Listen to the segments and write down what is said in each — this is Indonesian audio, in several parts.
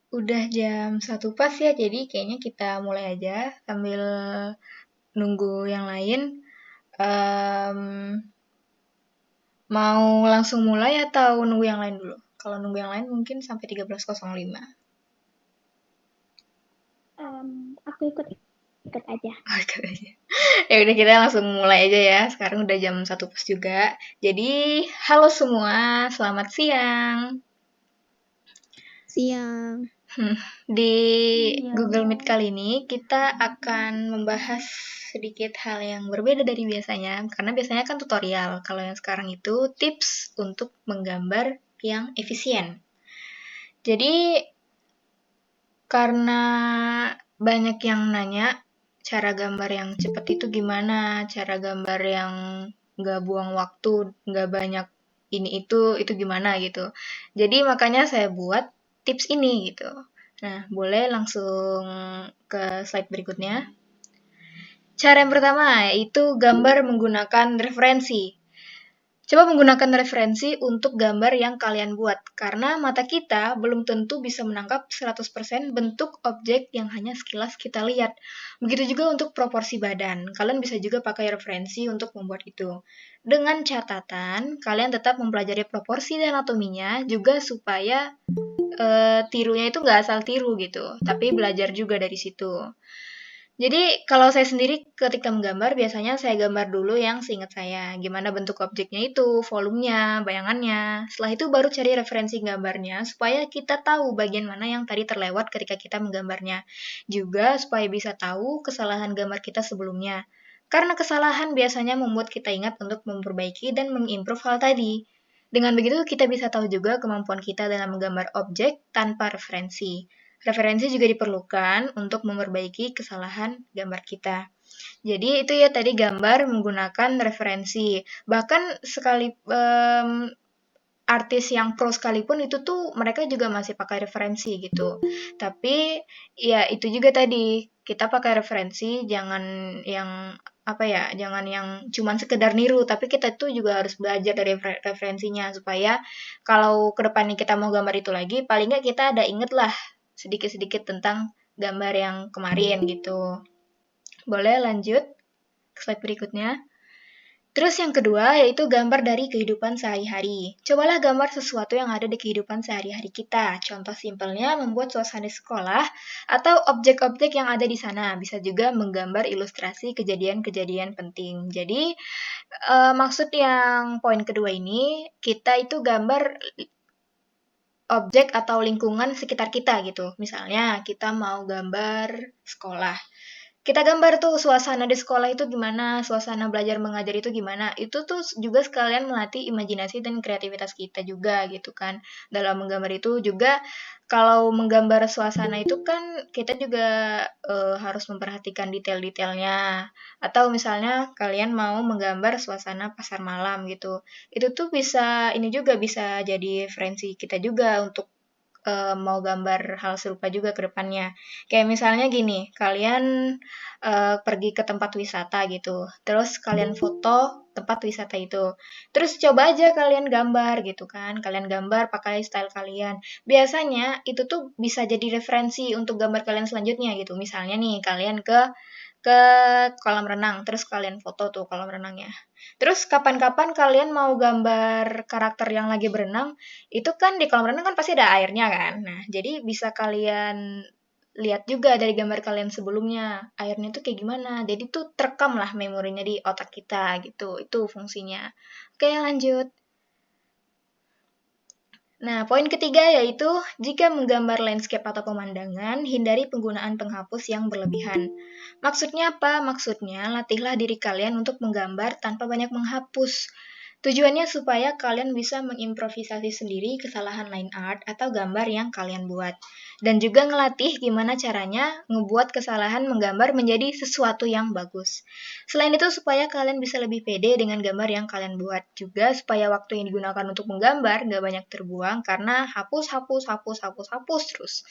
Udah jam 1 pas ya, jadi kayaknya kita mulai aja sambil nunggu yang lain. Em, Mau langsung mulai atau nunggu yang lain dulu? Kalau nunggu yang lain mungkin sampai 13.05. Aku ikut aja. Oh, ikut aja. Ya udah kita langsung mulai aja ya. Sekarang udah jam 1 pas juga. Jadi, halo semua, selamat siang. Siang. Di Iya. Google Meet kali ini kita akan membahas sedikit hal yang berbeda dari biasanya. Karena biasanya kan tutorial. Kalau yang sekarang itu tips untuk menggambar yang efisien. Jadi, karena banyak yang nanya, cara gambar yang cepat itu gimana, cara gambar yang nggak buang waktu, nggak banyak ini itu gimana gitu. Jadi makanya saya buat tips ini gitu. Nah, boleh langsung ke slide berikutnya. Cara yang pertama yaitu gambar menggunakan referensi. Coba menggunakan referensi untuk gambar yang kalian buat, karena mata kita belum tentu bisa menangkap 100% bentuk objek yang hanya sekilas kita lihat. Begitu juga untuk proporsi badan, kalian bisa juga pakai referensi untuk membuat itu. Dengan catatan, kalian tetap mempelajari proporsi dan anatominya, juga supaya tirunya itu nggak asal tiru gitu, tapi belajar juga dari situ. Jadi kalau saya sendiri ketika menggambar biasanya saya gambar dulu yang seingat saya. Gimana bentuk objeknya itu, volumenya, bayangannya. Setelah itu baru cari referensi gambarnya supaya kita tahu bagian mana yang tadi terlewat ketika kita menggambarnya. Juga supaya bisa tahu kesalahan gambar kita sebelumnya. Karena kesalahan biasanya membuat kita ingat untuk memperbaiki dan mengimprove hal tadi. Dengan begitu kita bisa tahu juga kemampuan kita dalam menggambar objek tanpa referensi. Referensi juga diperlukan untuk memperbaiki kesalahan gambar kita. Jadi itu ya tadi gambar menggunakan referensi. Bahkan artis yang pro sekalipun itu tuh mereka juga masih pakai referensi gitu. Tapi ya itu juga tadi kita pakai referensi jangan yang apa ya, jangan yang cuman sekedar niru, tapi kita tuh juga harus belajar dari referensinya supaya kalau kedepannya kita mau gambar itu lagi, paling nggak kita ada inget lah sedikit-sedikit tentang gambar yang kemarin gitu. Boleh lanjut ke slide berikutnya. Terus yang kedua yaitu gambar dari kehidupan sehari-hari. Cobalah gambar sesuatu yang ada di kehidupan sehari-hari kita. Contoh simpelnya membuat suasana sekolah atau objek-objek yang ada di sana. Bisa juga menggambar ilustrasi kejadian-kejadian penting. Jadi maksud yang poin kedua ini, kita itu gambar objek atau lingkungan sekitar kita gitu. Misalnya kita mau gambar sekolah. Kita gambar tuh suasana di sekolah itu gimana, suasana belajar mengajar itu gimana. Itu tuh juga sekalian melatih imajinasi dan kreativitas kita juga gitu kan. Dalam menggambar itu juga kalau menggambar suasana itu kan kita juga harus memperhatikan detail-detailnya. Atau misalnya kalian mau menggambar suasana pasar malam gitu. Itu tuh bisa ini juga bisa jadi referensi kita juga untuk mau gambar hal serupa juga ke depannya. Kayak misalnya gini, kalian pergi ke tempat wisata gitu, terus kalian foto tempat wisata itu. Terus coba aja kalian gambar gitu kan, kalian gambar pakai style kalian. Biasanya itu tuh bisa jadi referensi untuk gambar kalian selanjutnya gitu. Misalnya nih, kalian ke kolam renang, terus kalian foto tuh kolam renangnya. Terus kapan-kapan kalian mau gambar karakter yang lagi berenang, itu kan di kolam renang kan pasti ada airnya kan. Nah, jadi bisa kalian lihat juga dari gambar kalian sebelumnya, airnya tuh kayak gimana. Jadi tuh terekam lah memorinya di otak kita gitu. Itu fungsinya. Oke, lanjut. Nah, poin ketiga yaitu jika menggambar landscape atau pemandangan, hindari penggunaan penghapus yang berlebihan. Maksudnya apa? Maksudnya latihlah diri kalian untuk menggambar tanpa banyak menghapus. Tujuannya supaya kalian bisa mengimprovisasi sendiri kesalahan line art atau gambar yang kalian buat. Dan juga ngelatih gimana caranya ngebuat kesalahan menggambar menjadi sesuatu yang bagus. Selain itu supaya kalian bisa lebih pede dengan gambar yang kalian buat. Juga supaya waktu yang digunakan untuk menggambar nggak banyak terbuang karena hapus terus.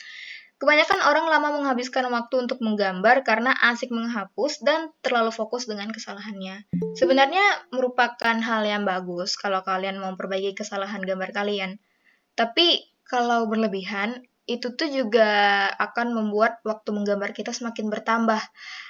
Kebanyakan orang lama menghabiskan waktu untuk menggambar karena asik menghapus dan terlalu fokus dengan kesalahannya. Sebenarnya merupakan hal yang bagus kalau kalian mau memperbaiki kesalahan gambar kalian. Tapi kalau berlebihan, itu tuh juga akan membuat waktu menggambar kita semakin bertambah.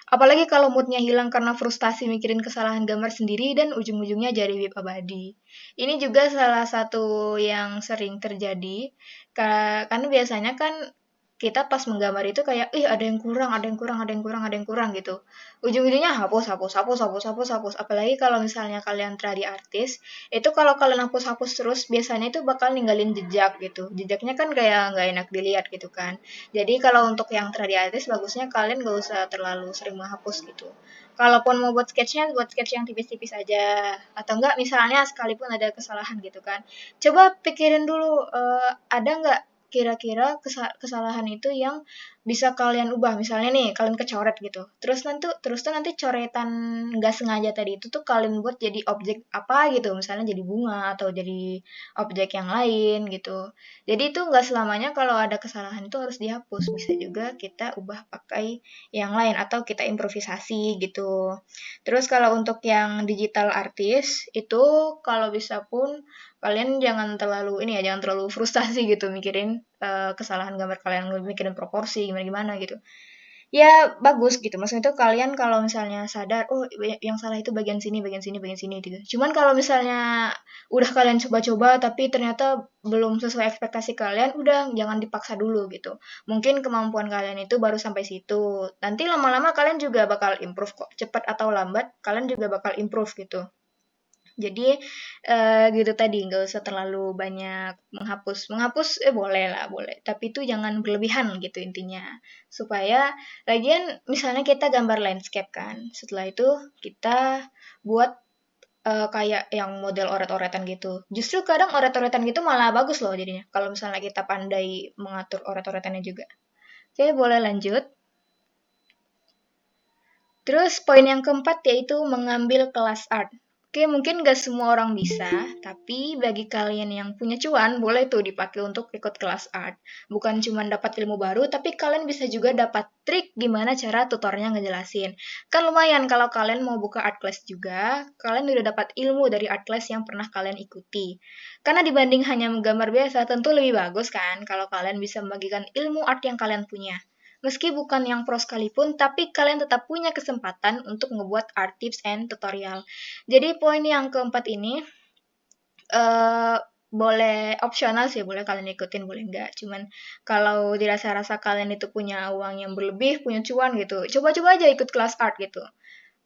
Apalagi kalau moodnya hilang karena frustasi mikirin kesalahan gambar sendiri dan ujung-ujungnya jadi wib abadi. Ini juga salah satu yang sering terjadi, karena biasanya kan kita pas menggambar itu kayak, ih ada yang kurang, ada yang kurang, ada yang kurang, ada yang kurang gitu. Ujung-ujungnya hapus. Apalagi kalau misalnya kalian tradi artis, itu kalau kalian hapus-hapus terus, biasanya itu bakal ninggalin jejak gitu. Jejaknya kan kayak nggak enak dilihat gitu kan. Jadi kalau untuk yang tradi artis, bagusnya kalian nggak usah terlalu sering menghapus gitu. Kalaupun mau buat sketchnya, buat sketch yang tipis-tipis aja. Atau enggak misalnya sekalipun ada kesalahan gitu kan. Coba pikirin dulu, ada nggak kira-kira kesalahan itu yang bisa kalian ubah. Misalnya nih, kalian kecoret gitu. Terus tuh nanti coretan nggak sengaja tadi itu tuh kalian buat jadi objek apa gitu. Misalnya jadi bunga atau jadi objek yang lain gitu. Jadi itu nggak selamanya kalau ada kesalahan itu harus dihapus. Bisa juga kita ubah pakai yang lain atau kita improvisasi gitu. Terus kalau untuk yang digital artist itu kalau bisa pun kalian jangan terlalu ini ya, jangan terlalu frustasi gitu mikirin kesalahan gambar kalian, mikirin proporsi gimana-gimana gitu. Ya bagus gitu. Maksudnya itu kalian kalau misalnya sadar, oh yang salah itu bagian sini gitu. Cuman kalau misalnya udah kalian coba-coba tapi ternyata belum sesuai ekspektasi kalian, udah jangan dipaksa dulu gitu. Mungkin kemampuan kalian itu baru sampai situ. Nanti lama-lama kalian juga bakal improve kok. Cepat atau lambat kalian juga bakal improve gitu. Jadi gitu tadi, nggak usah terlalu banyak menghapus. Menghapus boleh lah, boleh. Tapi itu jangan berlebihan gitu intinya. Supaya lagian misalnya kita gambar landscape kan. Setelah itu kita buat kayak yang model oret-oretan gitu. Justru kadang oret-oretan gitu malah bagus loh jadinya. Kalau misalnya kita pandai mengatur oret-oretannya juga. Oke, boleh lanjut. Terus poin yang keempat yaitu mengambil kelas art. Oke, mungkin gak semua orang bisa, tapi bagi kalian yang punya cuan, boleh tuh dipakai untuk ikut kelas art. Bukan cuma dapat ilmu baru, tapi kalian bisa juga dapat trik gimana cara tutornya ngejelasin. Kan lumayan kalau kalian mau buka art class juga, kalian udah dapat ilmu dari art class yang pernah kalian ikuti. Karena dibanding hanya menggambar biasa, tentu lebih bagus kan kalau kalian bisa membagikan ilmu art yang kalian punya. Meski bukan yang pro sekalipun, tapi kalian tetap punya kesempatan untuk ngebuat art tips and tutorial. Jadi poin yang keempat ini boleh opsional sih, boleh kalian ikutin, boleh enggak. Cuman kalau dirasa-rasa kalian itu punya uang yang berlebih, punya cuan gitu, coba-coba aja ikut kelas art gitu.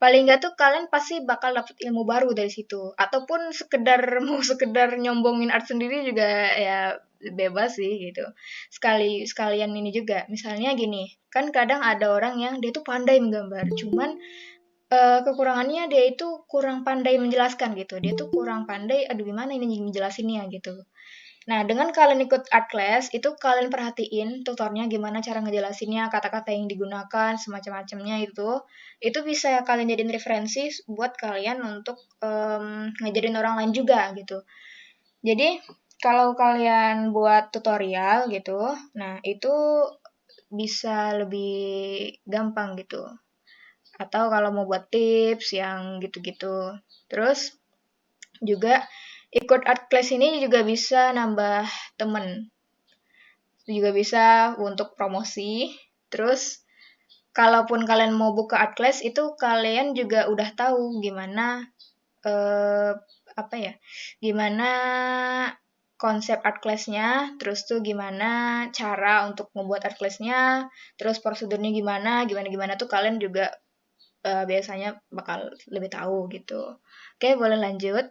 Paling enggak tuh kalian pasti bakal dapet ilmu baru dari situ. Ataupun sekedar mau sekedar nyombongin art sendiri juga ya bebas sih gitu. Sekalian ini juga. Misalnya gini, kan kadang ada orang yang dia tuh pandai menggambar, cuman kekurangannya dia itu kurang pandai menjelaskan gitu. Dia tuh kurang pandai, aduh gimana ini menjelasinnya gitu. Nah, dengan kalian ikut art class, itu kalian perhatiin tutornya gimana cara ngejelasinnya, kata-kata yang digunakan, semacam-macamnya itu bisa kalian jadiin referensi buat kalian untuk ngajarin orang lain juga gitu. Jadi, kalau kalian buat tutorial gitu, nah itu bisa lebih gampang gitu. Atau kalau mau buat tips yang gitu-gitu. Terus juga ikut art class ini juga bisa nambah temen. Juga bisa untuk promosi. Terus kalaupun kalian mau buka art class itu kalian juga udah tahu gimana eh, apa ya? Gimana konsep art class-nya, terus tuh gimana cara untuk membuat art class-nya, terus prosedurnya gimana tuh kalian juga biasanya bakal lebih tahu gitu. Oke, boleh lanjut.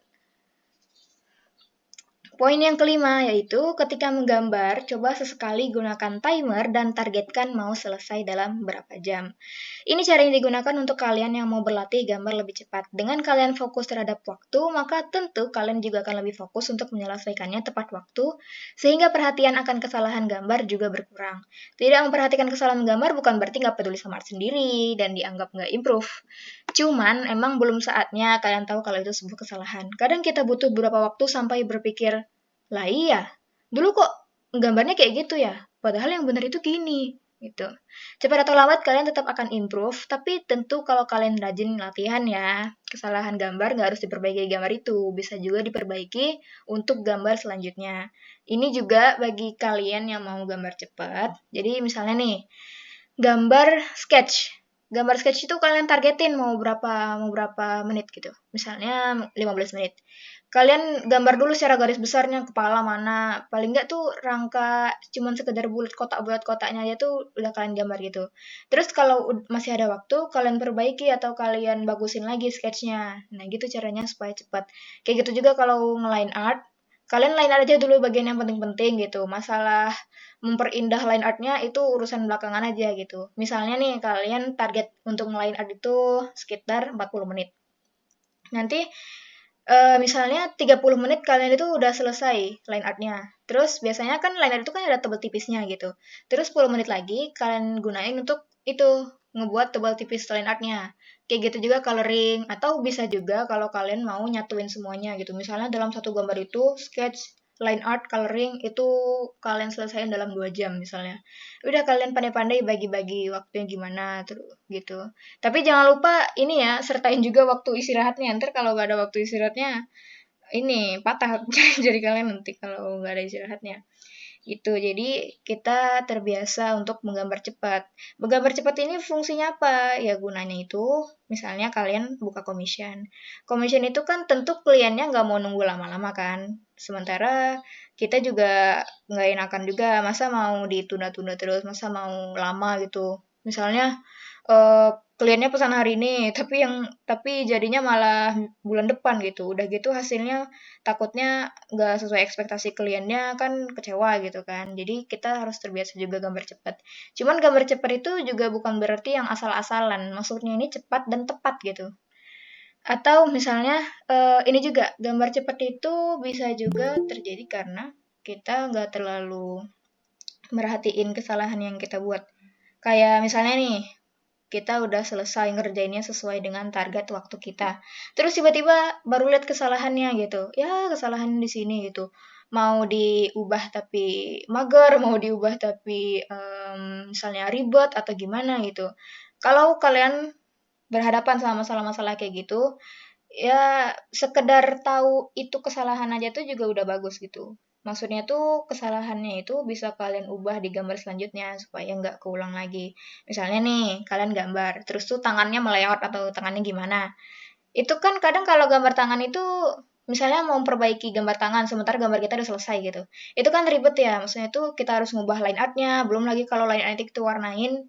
Poin yang kelima yaitu ketika menggambar, coba sesekali gunakan timer dan targetkan mau selesai dalam berapa jam. Ini cara yang digunakan untuk kalian yang mau berlatih gambar lebih cepat. Dengan kalian fokus terhadap waktu, maka tentu kalian juga akan lebih fokus untuk menyelesaikannya tepat waktu, sehingga perhatian akan kesalahan gambar juga berkurang. Tidak memperhatikan kesalahan gambar bukan berarti nggak peduli sama art sendiri dan dianggap nggak improve. Cuman emang belum saatnya kalian tahu kalau itu sebuah kesalahan. Kadang kita butuh beberapa waktu sampai berpikir, lah iya, dulu kok gambarnya kayak gitu ya, padahal yang benar itu gini, gitu. Cepat atau lambat kalian tetap akan improve, tapi tentu kalau kalian rajin latihan ya, kesalahan gambar nggak harus diperbaiki gambar itu, bisa juga diperbaiki untuk gambar selanjutnya. Ini juga bagi kalian yang mau gambar cepat, jadi misalnya nih, gambar sketch. Gambar sketch itu kalian targetin mau berapa menit gitu. Misalnya 15 menit. Kalian gambar dulu secara garis besarnya kepala mana. Paling enggak tuh rangka cuman sekedar bulat kotaknya aja tuh udah kalian gambar gitu. Terus kalau masih ada waktu, kalian perbaiki atau kalian bagusin lagi sketchnya. Nah gitu caranya supaya cepat. Kayak gitu juga kalau nge-line art, kalian line art aja dulu bagian yang penting-penting gitu. Masalah memperindah line artnya itu urusan belakangan aja gitu. Misalnya nih kalian target untuk line art itu sekitar 40 menit. Nanti misalnya 30 menit kalian itu udah selesai line artnya. Terus biasanya kan line art itu kan ada tebal tipisnya gitu. Terus 10 menit lagi kalian gunain untuk itu ngebuat tebal tipis line artnya. Kayak gitu juga coloring atau bisa juga kalau kalian mau nyatuin semuanya gitu. Misalnya dalam satu gambar itu sketch, line art, coloring itu kalian selesaiin dalam 2 jam misalnya. Udah kalian pandai-pandai bagi-bagi waktunya gimana terus gitu. Tapi jangan lupa ini ya, sertain juga waktu istirahatnya. Ntar kalau nggak ada waktu istirahatnya, ini patah jadi kalian nanti kalau nggak ada istirahatnya. Gitu, jadi kita terbiasa untuk menggambar cepat. Menggambar cepat ini fungsinya apa? Ya gunanya itu, misalnya kalian buka commission. Commission itu kan tentu kliennya nggak mau nunggu lama-lama kan. Sementara kita juga nggak enakan juga, masa mau ditunda-tunda terus, masa mau lama gitu. Misalnya kliennya pesan hari ini, tapi jadinya malah bulan depan gitu. Udah gitu hasilnya takutnya nggak sesuai ekspektasi kliennya kan kecewa gitu kan. Jadi kita harus terbiasa juga gambar cepat. Cuman gambar cepat itu juga bukan berarti yang asal-asalan. Maksudnya ini cepat dan tepat gitu. Atau misalnya ini juga gambar cepat itu bisa juga terjadi karena kita nggak terlalu merhatiin kesalahan yang kita buat. Kayak misalnya nih, kita udah selesai ngerjainnya sesuai dengan target waktu kita. Terus tiba-tiba baru lihat kesalahannya gitu. Ya, kesalahan di sini gitu. Mau diubah tapi mager, mau diubah tapi misalnya ribet atau gimana gitu. Kalau kalian berhadapan sama masalah-masalah kayak gitu, ya sekedar tahu itu kesalahan aja tuh juga udah bagus gitu. Maksudnya tuh kesalahannya itu bisa kalian ubah di gambar selanjutnya supaya nggak keulang lagi. Misalnya nih, kalian gambar, terus tuh tangannya melewat atau tangannya gimana. Itu kan kadang kalau gambar tangan itu misalnya mau memperbaiki gambar tangan sementara gambar kita udah selesai gitu. Itu kan ribet ya, maksudnya itu kita harus ngubah line artnya, belum lagi kalau line art kita warnain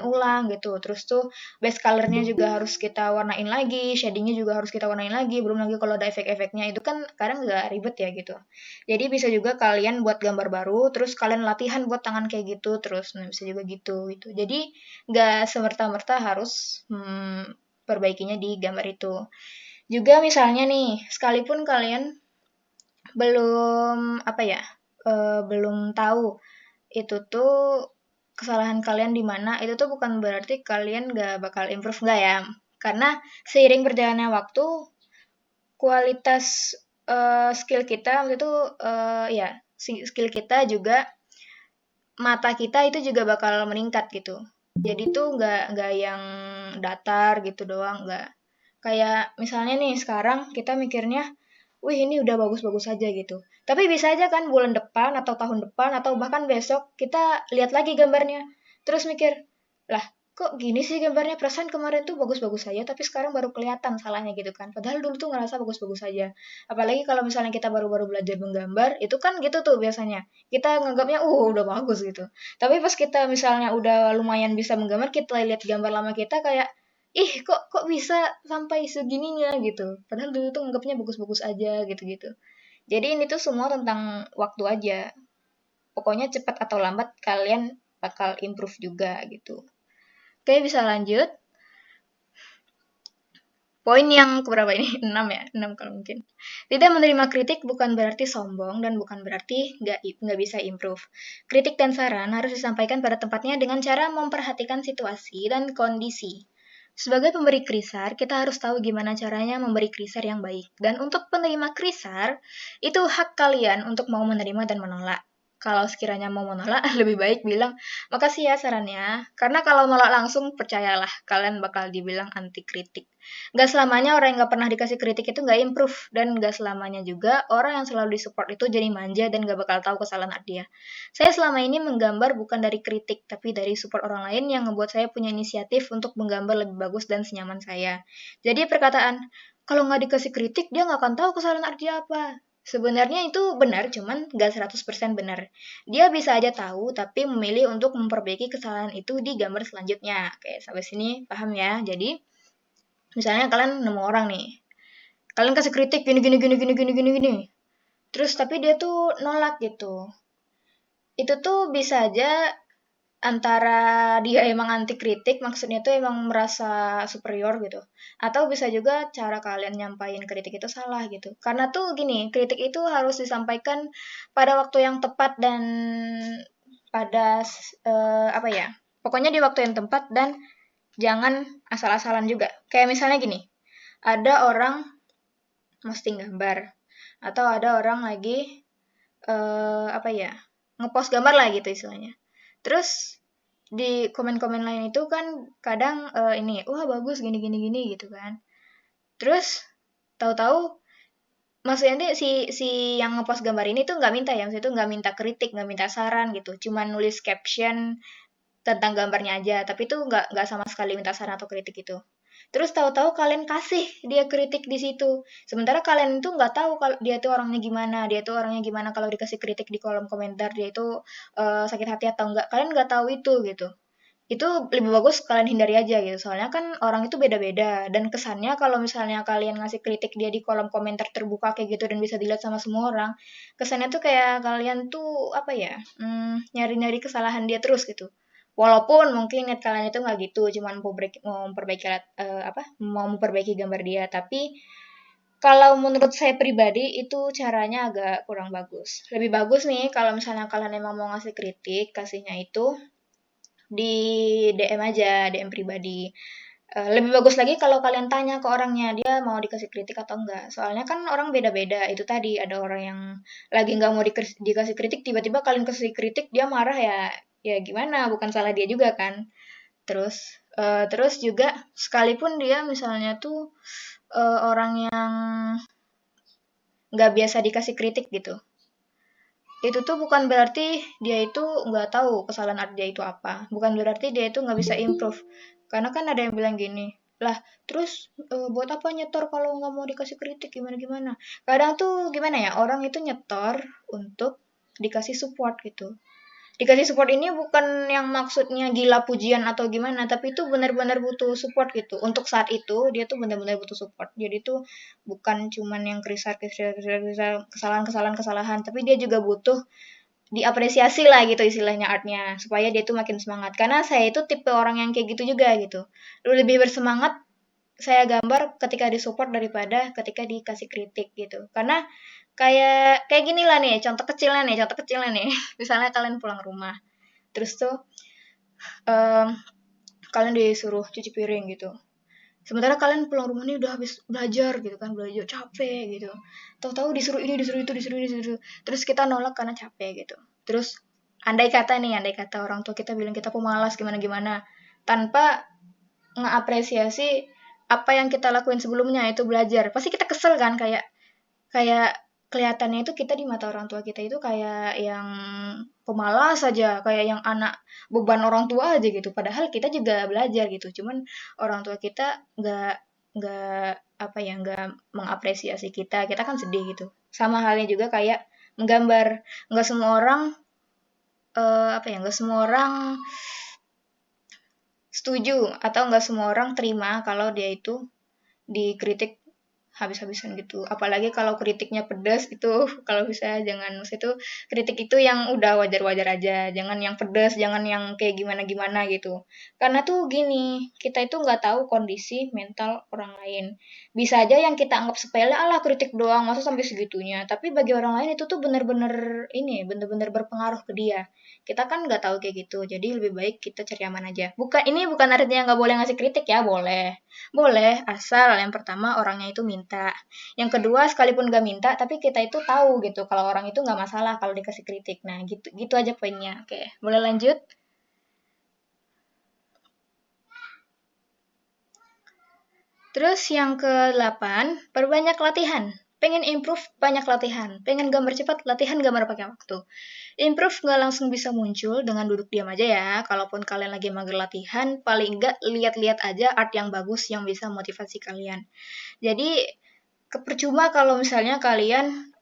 ulang gitu. Terus tuh base colornya juga harus kita warnain lagi, shadingnya juga harus kita warnain lagi, belum lagi kalau ada efek-efeknya itu kan kadang nggak ribet ya gitu. Jadi bisa juga kalian buat gambar baru, terus kalian latihan buat tangan kayak gitu, terus nah, bisa juga gitu. Jadi nggak semerta-merta harus perbaikinya di gambar itu. Juga misalnya nih, sekalipun kalian belum apa ya, belum tahu itu tuh kesalahan kalian di mana, itu tuh bukan berarti kalian nggak bakal improve nggak ya. Karena seiring berjalannya waktu, kualitas skill kita waktu itu ya skill kita juga mata kita itu juga bakal meningkat gitu. Jadi tuh nggak yang datar gitu doang, nggak. Kayak misalnya nih sekarang kita mikirnya, wih ini udah bagus-bagus aja gitu. Tapi bisa aja kan bulan depan atau tahun depan atau bahkan besok kita lihat lagi gambarnya. Terus mikir, lah kok gini sih gambarnya perasaan kemarin tuh bagus-bagus saja tapi sekarang baru kelihatan salahnya gitu kan. Padahal dulu tuh ngerasa bagus-bagus saja. Apalagi kalau misalnya kita baru-baru belajar menggambar, itu kan gitu tuh biasanya. Kita nganggapnya, udah bagus gitu. Tapi pas kita misalnya udah lumayan bisa menggambar, kita lihat gambar lama kita kayak, ih kok bisa sampai segininya gitu. Padahal dulu tuh nganggapnya bagus-bagus aja gitu-gitu. Jadi ini tuh semua tentang waktu aja. Pokoknya cepat atau lambat kalian bakal improve juga gitu. Oke, bisa lanjut. Poin yang keberapa ini? 6 ya? 6 kalau mungkin. Tidak menerima kritik bukan berarti sombong dan bukan berarti nggak bisa improve. Kritik dan saran harus disampaikan pada tempatnya dengan cara memperhatikan situasi dan kondisi. Sebagai pemberi krisar, kita harus tahu gimana caranya memberi krisar yang baik. Dan untuk penerima krisar, itu hak kalian untuk mau menerima dan menolak. Kalau sekiranya mau menolak, lebih baik bilang, makasih ya sarannya. Karena kalau nolak langsung, percayalah, kalian bakal dibilang anti kritik. Gak selamanya orang yang gak pernah dikasih kritik itu gak improve. Dan gak selamanya juga orang yang selalu disupport itu jadi manja dan gak bakal tahu kesalahan dia. Saya selama ini menggambar bukan dari kritik, tapi dari support orang lain yang ngebuat saya punya inisiatif untuk menggambar lebih bagus dan senyaman saya. Jadi perkataan, kalau nggak dikasih kritik, dia nggak akan tahu kesalahan art dia apa. Sebenarnya itu benar, cuman nggak 100% benar. Dia bisa aja tahu, tapi memilih untuk memperbaiki kesalahan itu di gambar selanjutnya. Oke, sampai sini paham ya? Jadi, misalnya kalian nemu orang nih, kalian kasih kritik gini gini gini gini gini gini gini. Terus tapi dia tuh nolak gitu. Itu tuh bisa aja antara dia emang anti kritik, maksudnya tuh emang merasa superior gitu. Atau bisa juga cara kalian nyampain kritik itu salah gitu. Karena tuh gini, kritik itu harus disampaikan pada waktu yang tepat dan pada apa ya? Pokoknya di waktu yang tepat dan jangan asal-asalan juga. Kayak misalnya gini, ada orang posting gambar atau ada orang lagi apa ya? Ngepost gambar lah gitu istilahnya. Terus di komen-komen lain itu kan kadang ini, wah bagus gini gini gini gitu kan. Terus tahu-tahu maksudnya nanti si yang ngepost gambar ini tuh nggak minta ya, maksudnya tuh nggak minta kritik, nggak minta saran gitu, cuma nulis caption tentang gambarnya aja, tapi tuh nggak sama sekali minta saran atau kritik itu. Terus tahu-tahu kalian kasih dia kritik di situ. Sementara kalian itu nggak tahu kalau dia tuh orangnya gimana, dia tuh orangnya gimana kalau dikasih kritik di kolom komentar dia itu sakit hati atau enggak. Kalian nggak tahu itu gitu. Itu lebih bagus kalian hindari aja gitu. Soalnya kan orang itu beda-beda dan kesannya kalau misalnya kalian ngasih kritik dia di kolom komentar terbuka kayak gitu dan bisa dilihat sama semua orang, kesannya tuh kayak kalian tuh apa ya? Nyari-nyari kesalahan dia terus gitu. Walaupun mungkin niat kalian itu nggak gitu, cuma mau memperbaiki mau memperbaiki gambar dia, tapi kalau menurut saya pribadi itu caranya agak kurang bagus. Lebih bagus nih kalau misalnya kalian emang mau ngasih kritik, kasihnya itu di DM aja, DM pribadi. Lebih bagus lagi kalau kalian tanya ke orangnya, dia mau dikasih kritik atau enggak. Soalnya kan orang beda-beda. Itu tadi ada orang yang lagi nggak mau dikasih kritik, tiba-tiba kalian kasih kritik, dia marah ya. Ya gimana? Bukan salah dia juga kan. Terus juga sekalipun dia misalnya tuh orang yang nggak biasa dikasih kritik gitu. Itu tuh bukan berarti dia itu nggak tahu kesalahan art dia itu apa. Bukan berarti dia itu nggak bisa improve. Karena kan ada yang bilang gini, lah terus buat apa nyetor kalau nggak mau dikasih kritik gimana-gimana. Kadang tuh gimana ya, orang itu nyetor untuk dikasih support gitu. Dikasih support ini bukan yang maksudnya gila pujian atau gimana, tapi itu benar-benar butuh support gitu. Untuk saat itu dia tuh benar-benar butuh support. Jadi tuh bukan cuman yang kesalahan-kesalahan, tapi dia juga butuh diapresiasi lah gitu istilahnya artnya supaya dia tuh makin semangat. Karena saya itu tipe orang yang kayak gitu juga gitu. Lebih bersemangat saya gambar ketika disupport daripada ketika dikasih kritik gitu. Karena kayak gini lah nih, contoh kecilnya nih. Misalnya kalian pulang rumah, terus tuh em, kalian disuruh cuci piring gitu. Sementara kalian pulang rumah nih udah habis belajar gitu kan, belajar capek gitu. Tahu-tahu disuruh ini, disuruh itu, disuruh ini, disuruh. Terus kita nolak karena capek gitu. Terus andai kata orang tua kita bilang kita pemalas gimana-gimana, tanpa ngapresiasi apa yang kita lakuin sebelumnya itu belajar. Pasti kita kesel kan kayak kayak kelihatannya itu kita di mata orang tua kita itu kayak yang pemalas aja, kayak yang anak beban orang tua aja gitu. Padahal kita juga belajar gitu. Cuman orang tua kita nggak apa ya nggak mengapresiasi kita. Kita kan sedih gitu. Sama halnya juga kayak menggambar. Nggak semua orang apa ya nggak semua orang setuju atau nggak semua orang terima kalau dia itu dikritik habis-habisan gitu. Apalagi kalau kritiknya pedas itu kalau bisa jangan, maksud itu kritik itu yang udah wajar-wajar aja, jangan yang pedas, jangan yang kayak gimana-gimana gitu. Karena tuh gini, kita itu nggak tahu kondisi mental orang lain. Bisa aja yang kita anggap sepele, alah kritik doang, masa sampai segitunya. Tapi bagi orang lain itu tuh bener-bener ini, bener-bener berpengaruh ke dia. Kita kan nggak tahu kayak gitu, jadi lebih baik kita cari aman aja. Bukan artinya nggak boleh ngasih kritik ya, boleh. Boleh, asal yang pertama orangnya itu minta. Yang kedua, sekalipun nggak minta, tapi kita itu tahu gitu kalau orang itu nggak masalah kalau dikasih kritik. Nah, gitu gitu aja poinnya. Oke, boleh lanjut? Terus yang ke-8, perbanyak latihan. Pengen improve, banyak latihan. Pengen gambar cepat, latihan gambar pakai waktu. Improve nggak langsung bisa muncul dengan duduk diam aja ya. Kalaupun kalian lagi mager latihan, paling nggak lihat-lihat aja art yang bagus yang bisa motivasi kalian. Jadi percuma kalau misalnya kalian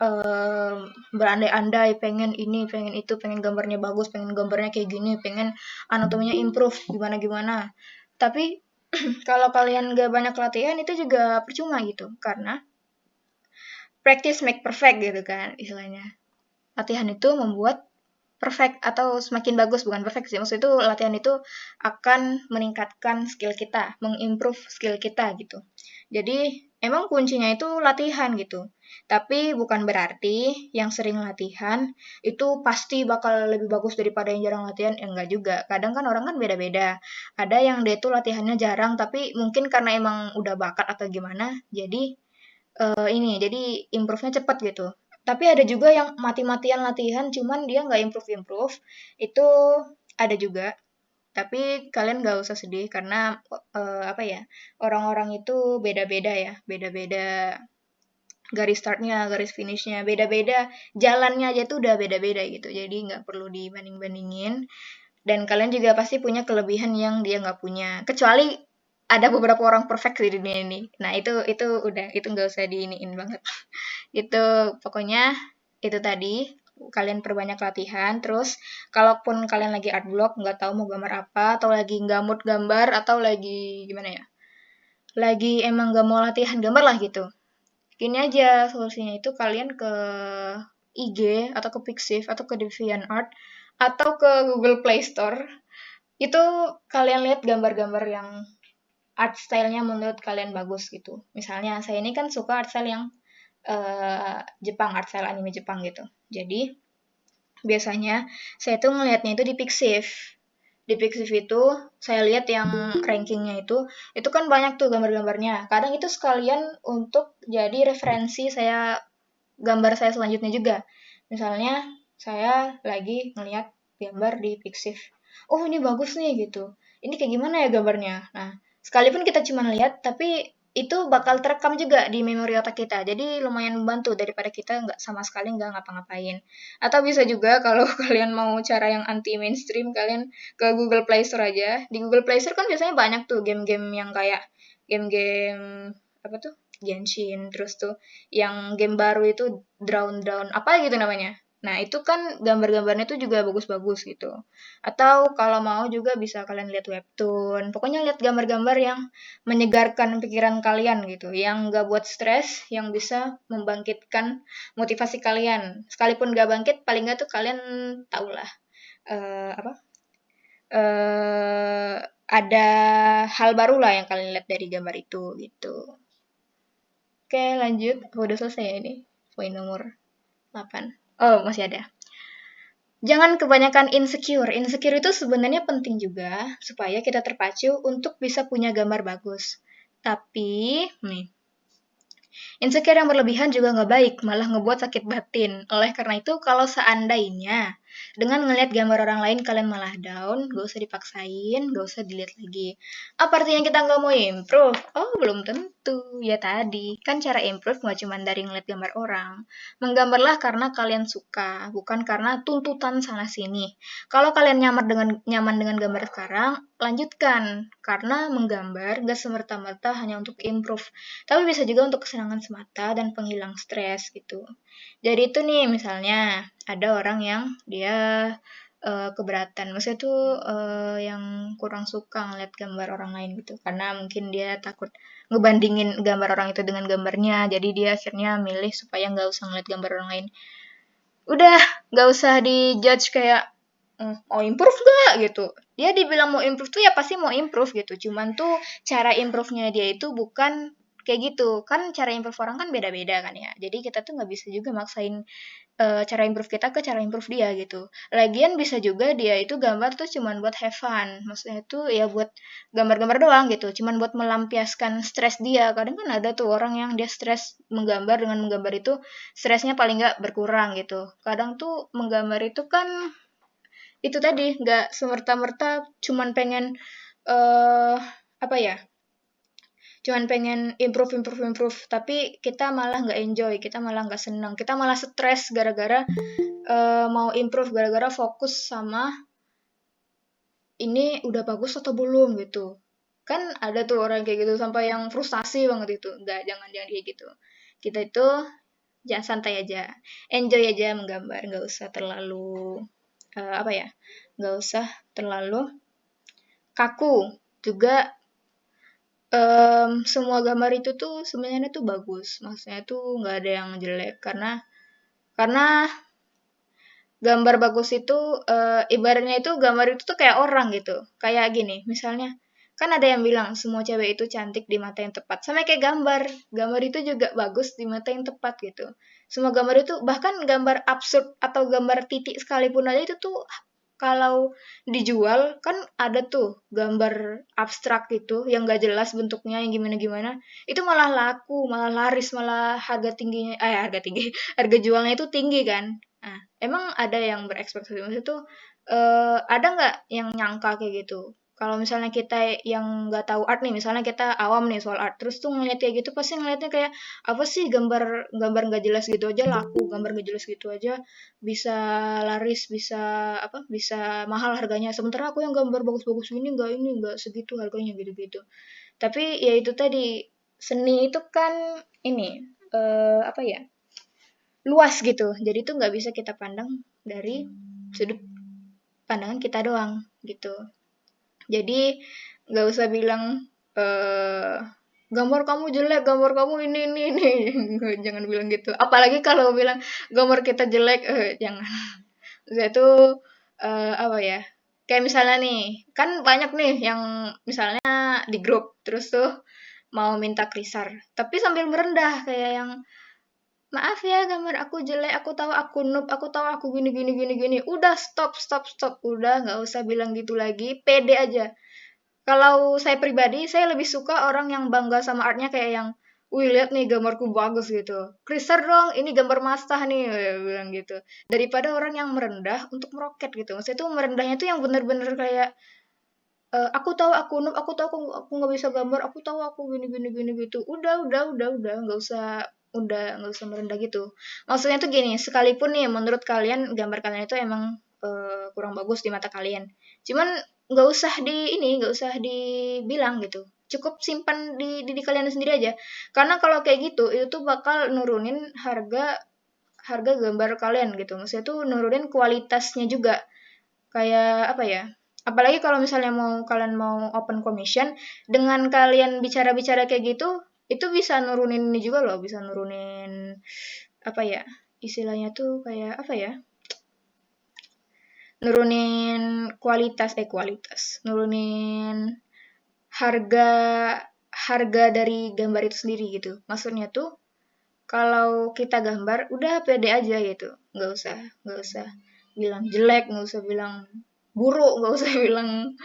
berandai-andai pengen ini, pengen itu, pengen gambarnya bagus, pengen gambarnya kayak gini, pengen anatominya improve, gimana-gimana. Tapi kalau kalian gak banyak latihan itu juga percuma gitu, karena practice make perfect gitu kan istilahnya. Latihan itu membuat perfect atau semakin bagus, bukan perfect sih, maksud itu latihan itu akan meningkatkan skill kita, mengimprove skill kita gitu. Jadi emang kuncinya itu latihan gitu, tapi bukan berarti yang sering latihan itu pasti bakal lebih bagus daripada yang jarang latihan, ya enggak juga. Kadang kan orang kan beda-beda, ada yang dia tuh latihannya jarang tapi mungkin karena emang udah bakat atau gimana, jadi jadi improve-nya cepat gitu. Tapi ada juga yang mati-matian latihan, cuman dia nggak improve-improve. Itu ada juga. Tapi kalian nggak usah sedih karena apa ya, orang-orang itu beda-beda ya, beda-beda garis startnya, garis finishnya, beda-beda jalannya aja tuh udah beda-beda gitu. Jadi nggak perlu dibanding-bandingin. Dan kalian juga pasti punya kelebihan yang dia nggak punya. Kecuali ada beberapa orang perfect di dunia ini. Nah itu udah itu nggak usah diiniin banget. Itu pokoknya itu tadi kalian perbanyak latihan. Terus kalaupun kalian lagi art block nggak tahu mau gambar apa atau lagi nggak mood gambar atau lagi gimana ya, lagi emang nggak mau latihan gambar lah gitu. Gini aja solusinya itu kalian ke IG atau ke Pixiv atau ke DeviantArt atau ke Google Play Store. Itu kalian lihat gambar-gambar yang art style-nya menurut kalian bagus gitu. Misalnya saya ini kan suka art style yang Jepang, art style anime Jepang gitu. Jadi biasanya saya tuh ngelihatnya itu di Pixiv. Di Pixiv itu saya lihat yang rankingnya itu kan banyak tuh gambar-gambarnya. Kadang itu sekalian untuk jadi referensi saya gambar saya selanjutnya juga. Misalnya saya lagi ngelihat gambar di Pixiv. Oh ini bagus nih gitu. Ini kayak gimana ya gambarnya? Nah, sekalipun kita cuma lihat, tapi itu bakal terekam juga di memori otak kita. Jadi lumayan membantu daripada kita nggak sama sekali nggak ngapa-ngapain. Atau bisa juga kalau kalian mau cara yang anti mainstream, kalian ke Google Play Store aja. Di Google Play Store kan biasanya banyak tuh game-game yang kayak game-game apa tuh? Genshin, terus tuh yang game baru itu Drown Drown apa gitu namanya. Nah, itu kan gambar-gambarnya tuh juga bagus-bagus gitu. Atau kalau mau juga bisa kalian lihat webtoon. Pokoknya lihat gambar-gambar yang menyegarkan pikiran kalian gitu, yang nggak buat stres, yang bisa membangkitkan motivasi kalian. Sekalipun nggak bangkit, paling nggak tuh kalian tahulah apa eh ada hal baru lah yang kalian lihat dari gambar itu gitu. Oke, lanjut. Udah selesai ya ini. Poin nomor 8. Oh, masih ada. Jangan kebanyakan insecure. Insecure itu sebenarnya penting juga supaya kita terpacu untuk bisa punya gambar bagus. Tapi, nih, insecure yang berlebihan juga nggak baik, malah ngebuat sakit batin. Oleh karena itu, kalau seandainya dengan ngelihat gambar orang lain kalian malah down, gak usah dipaksain, gak usah dilihat lagi. Apa artinya kita nggak mau improve? Oh, belum tentu. Ya tadi, kan cara improve nggak cuma dari ngeliat gambar orang. Menggambarlah karena kalian suka, bukan karena tuntutan sana-sini. Kalau kalian nyaman dengan gambar sekarang, lanjutkan. Karena menggambar gak semerta-merta hanya untuk improve, tapi bisa juga untuk kesenangan semata dan penghilang stres gitu. Jadi itu nih misalnya ada orang yang dia keberatan, maksudnya tuh yang kurang suka ngeliat gambar orang lain gitu, karena mungkin dia takut ngebandingin gambar orang itu dengan gambarnya, jadi dia akhirnya milih supaya nggak usah ngeliat gambar orang lain. Udah, nggak usah dijudge kayak mau improve gak gitu. Dia dibilang mau improve tuh ya pasti mau improve gitu. Cuman tuh cara improve-nya dia itu bukan kayak gitu. Kan cara improve orang kan beda-beda kan ya. Jadi kita tuh nggak bisa juga maksain cara improve kita ke cara improve dia gitu. Lagian bisa juga dia itu gambar tuh cuman buat have fun. Maksudnya tuh ya buat gambar-gambar doang gitu. Cuman buat melampiaskan stres dia. Kadang kan ada tuh orang yang dia stres menggambar, dengan menggambar itu stresnya paling nggak berkurang gitu. Kadang tuh menggambar itu kan itu tadi nggak semerta-merta cuman pengen eh apa ya? Cuman pengen improve improve improve, tapi kita malah nggak enjoy, kita malah nggak senang, kita malah stres gara-gara mau improve, gara-gara fokus sama ini udah bagus atau belum gitu. Kan ada tuh orang kayak gitu sampai yang frustasi banget itu. Enggak, jangan kayak gitu. Kita itu jangan santai aja, enjoy aja menggambar, nggak usah terlalu apa ya, nggak usah terlalu kaku. Juga semua gambar itu tuh sebenarnya tuh bagus, maksudnya tuh nggak ada yang jelek karena gambar bagus itu ibaratnya itu gambar itu tuh kayak orang gitu. Kayak gini, misalnya kan ada yang bilang semua cewek itu cantik di mata yang tepat. Sama kayak gambar. Gambar itu juga bagus di mata yang tepat gitu. Semua gambar itu bahkan gambar absurd atau gambar titik sekalipun aja itu tuh kalau dijual kan ada tuh gambar abstrak gitu yang gak jelas bentuknya yang gimana-gimana. Itu malah laku, malah laris, malah harga tingginya harga tinggi, harga jualnya itu tinggi kan. Nah, emang ada yang berekspektasi maksudnya tuh ada nggak yang nyangka kayak gitu? Kalau misalnya kita yang nggak tahu art nih, misalnya kita awam nih soal art, terus tuh ngeliat kayak gitu pasti ngeliatnya kayak apa sih gambar gambar nggak jelas gitu aja laku, gambar nggak jelas gitu aja bisa laris, bisa apa? Bisa mahal harganya. Sementara aku yang gambar bagus-bagus ini nggak segitu harganya gitu-gitu. Tapi ya itu tadi seni itu kan ini apa ya? Luas gitu. Jadi tuh nggak bisa kita pandang dari sudut pandangan kita doang gitu. Jadi nggak usah bilang eh gambar kamu jelek, gambar kamu ini. Jangan bilang gitu. Apalagi kalau bilang gambar kita jelek, jangan. Saya tuh apa ya? Kayak misalnya nih, kan banyak nih yang misalnya di grup terus tuh mau minta krisar, tapi sambil merendah kayak yang maaf ya gambar aku jelek, aku tahu aku noob, aku tahu aku gini. Udah stop. Udah nggak usah bilang gitu lagi, pede aja. Kalau saya pribadi, saya lebih suka orang yang bangga sama artnya kayak yang, wih lihat nih gambarku bagus gitu. Kriser dong, ini gambar mastah nih, bilang gitu. Daripada orang yang merendah untuk meroket gitu. Maksudnya tuh merendahnya tuh yang bener-bener kayak, aku tahu aku noob, aku tahu aku nggak bisa gambar, aku tahu aku gini gitu. Udah, nggak usah merendah gitu. Maksudnya tuh gini, sekalipun nih menurut kalian gambar kalian itu emang kurang bagus di mata kalian, cuman nggak usah dibilang gitu. Cukup simpan di kalian sendiri aja. Karena kalau kayak gitu, itu tuh bakal nurunin harga harga gambar kalian gitu. Maksudnya tuh nurunin kualitasnya juga. Kayak apa ya? Apalagi kalau misalnya kalian mau open commission, dengan kalian bicara-bicara kayak gitu, itu bisa nurunin ini juga loh, bisa nurunin apa ya? Istilahnya tuh kayak apa ya? Nurunin nurunin harga harga dari gambar itu sendiri gitu. Maksudnya tuh kalau kita gambar udah pede aja gitu, nggak usah bilang jelek, nggak usah bilang buruk, nggak usah bilang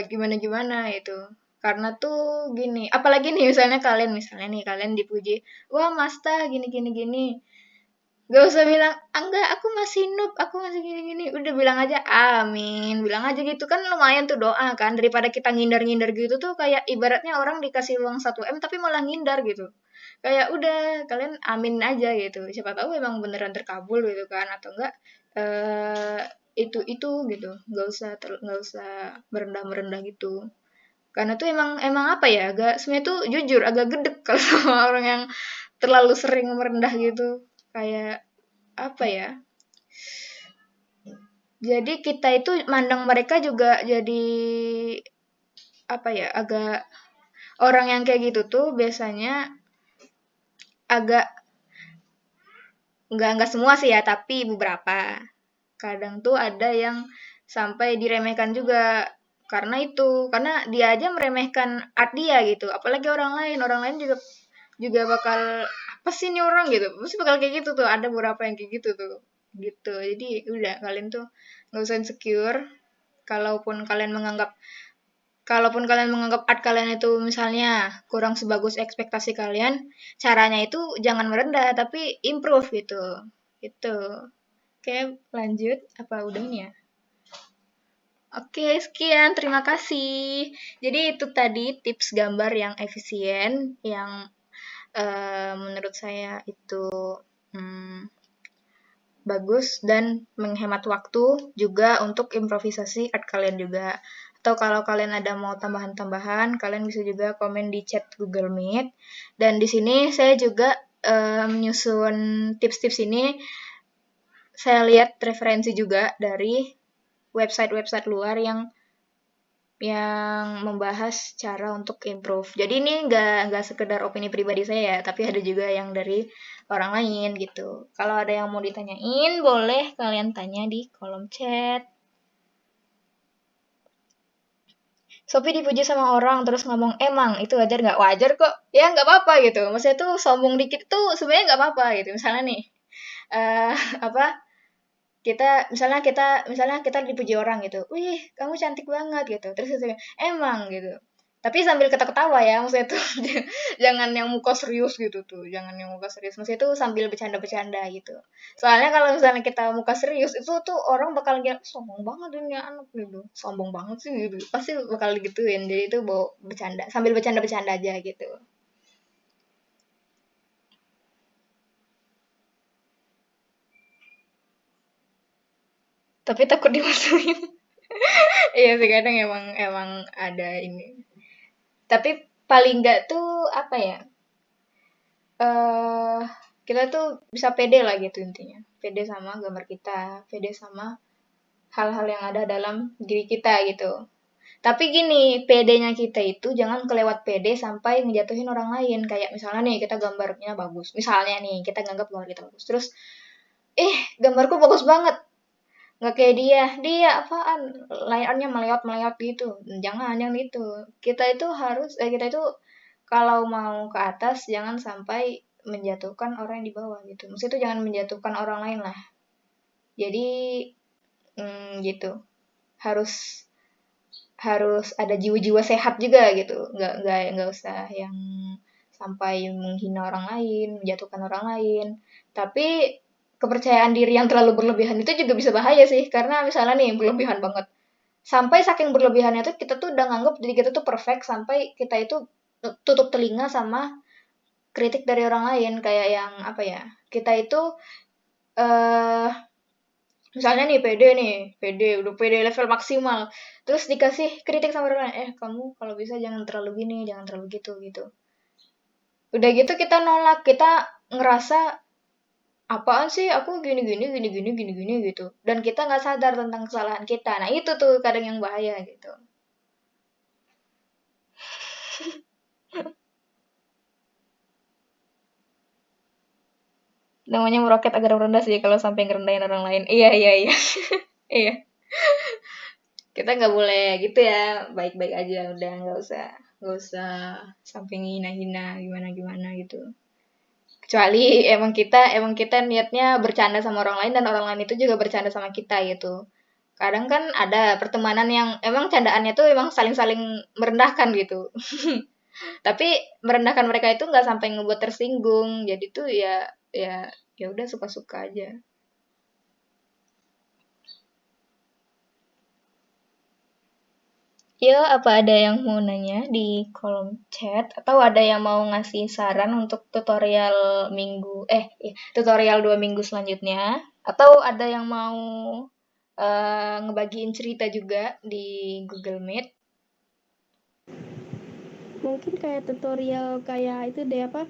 gimana gimana itu. Karena tuh gini, apalagi nih misalnya nih kalian dipuji, wah Masta gini. Gak usah bilang, "Ah, enggak, aku masih noob, aku masih gini. Udah bilang aja amin, bilang aja gitu kan lumayan tuh doa kan, daripada kita ngindar-ngindar gitu tuh kayak ibaratnya orang dikasih uang 1 M tapi malah ngindar gitu. Kayak udah kalian amin aja gitu. Siapa tahu emang beneran terkabul gitu kan atau enggak eh itu gitu. Nggak usah merendah-merendah gitu. Karena tuh emang emang apa ya, agak sebenarnya tuh jujur agak gedek kalau sama orang yang terlalu sering merendah gitu. Kayak apa ya? Jadi kita itu mandang mereka juga jadi apa ya? Agak orang yang kayak gitu tuh biasanya agak nggak semua sih ya, tapi beberapa. Kadang tuh ada yang sampai diremehkan juga karena itu, karena dia aja meremehkan art dia gitu, apalagi orang lain juga juga bakal apa sih ini orang gitu, pasti bakal kayak gitu tuh, ada beberapa yang kayak gitu tuh, gitu. Jadi udah kalian tuh nggak usah insecure, kalaupun kalian menganggap kalaupun kalian menganggap art kalian itu misalnya kurang sebagus ekspektasi kalian, caranya itu jangan merendah tapi improve gitu. Gitu. Oke, lanjut. Apa udah ini ya? Oke, sekian. Terima kasih. Jadi itu tadi tips gambar yang efisien, yang menurut saya itu hmm, bagus dan menghemat waktu juga untuk improvisasi art kalian juga. Atau kalau kalian ada mau tambahan-tambahan, kalian bisa juga komen di chat Google Meet. Dan di sini saya juga menyusun tips-tips ini, saya lihat referensi juga dari website-website luar yang membahas cara untuk improve. Jadi ini nggak sekedar opini pribadi saya ya, tapi ada juga yang dari orang lain gitu. Kalau ada yang mau ditanyain, boleh kalian tanya di kolom chat. Sophie dipuji sama orang terus ngomong emang itu wajar nggak? Wajar kok. Ya nggak apa-apa gitu. Maksudnya tuh sombong dikit tuh sebenarnya nggak apa-apa gitu. Misalnya nih, eh apa kita dipuji orang gitu, wih kamu cantik banget gitu, terus kita bilang, emang gitu, tapi sambil ketawa-ketawa ya, maksudnya tuh jangan yang muka serius gitu tuh, jangan yang muka serius, maksudnya tuh sambil bercanda-bercanda gitu, soalnya kalau misalnya kita muka serius itu tuh orang bakal lihat sombong banget ini anak gitu, sombong banget sih gitu, pasti bakal digituin, jadi itu bawa bercanda sambil bercanda-bercanda aja gitu. Tapi takut dimasukin. Iya sih kadang emang emang ada ini. Tapi paling nggak tuh apa ya? Eh kita tuh bisa pede lah gitu intinya. Pede sama gambar kita, pede sama hal-hal yang ada dalam diri kita gitu. Tapi gini, pedenya kita itu jangan kelewat pede sampai ngejatuhin orang lain. Kayak misalnya nih kita gambarnya bagus. Misalnya nih kita nganggap gambar kita bagus. Terus, gambarku bagus banget. Nggak kayak dia apaan, layarnya meleot-meleot gitu, jangan itu. Kita itu kalau mau ke atas jangan sampai menjatuhkan orang yang di bawah gitu, maksudnya itu jangan menjatuhkan orang lain lah, jadi gitu, harus harus ada jiwa-jiwa sehat juga gitu, nggak usah yang sampai menghina orang lain, menjatuhkan orang lain. Tapi kepercayaan diri yang terlalu berlebihan itu juga bisa bahaya sih, karena misalnya nih berlebihan banget, sampai saking berlebihannya tuh kita tuh udah nganggep diri kita tuh perfect, sampai kita itu tutup telinga sama kritik dari orang lain, kayak yang apa ya, kita itu eh misalnya nih pede udah pede level maksimal, terus dikasih kritik sama orang lain, kamu kalau bisa jangan terlalu gini, jangan terlalu gitu gitu, udah gitu kita nolak, kita ngerasa apaan sih aku gini gini gini gini gini gini gitu, dan kita nggak sadar tentang kesalahan kita, nah itu tuh kadang yang bahaya gitu. Namanya meroket agar merendah sih kalau sampai ngerendahin orang lain. Iya, iya, iya. Iya. Kita nggak boleh gitu ya. Baik-baik aja udah, nggak usah sampai ngina-hina gimana-gimana gitu. Kecuali emang kita niatnya bercanda sama orang lain dan orang lain itu juga bercanda sama kita gitu. Kadang kan ada pertemanan yang emang candaannya tuh emang saling-saling merendahkan gitu. Tapi merendahkan mereka itu nggak sampai ngebuat tersinggung. Jadi tuh ya ya udah suka-suka aja. Ya, apa ada yang mau nanya di kolom chat atau ada yang mau ngasih saran untuk tutorial 2 minggu selanjutnya, atau ada yang mau ngebagiin cerita juga di Google Meet. Mungkin kayak tutorial kayak itu deh apa?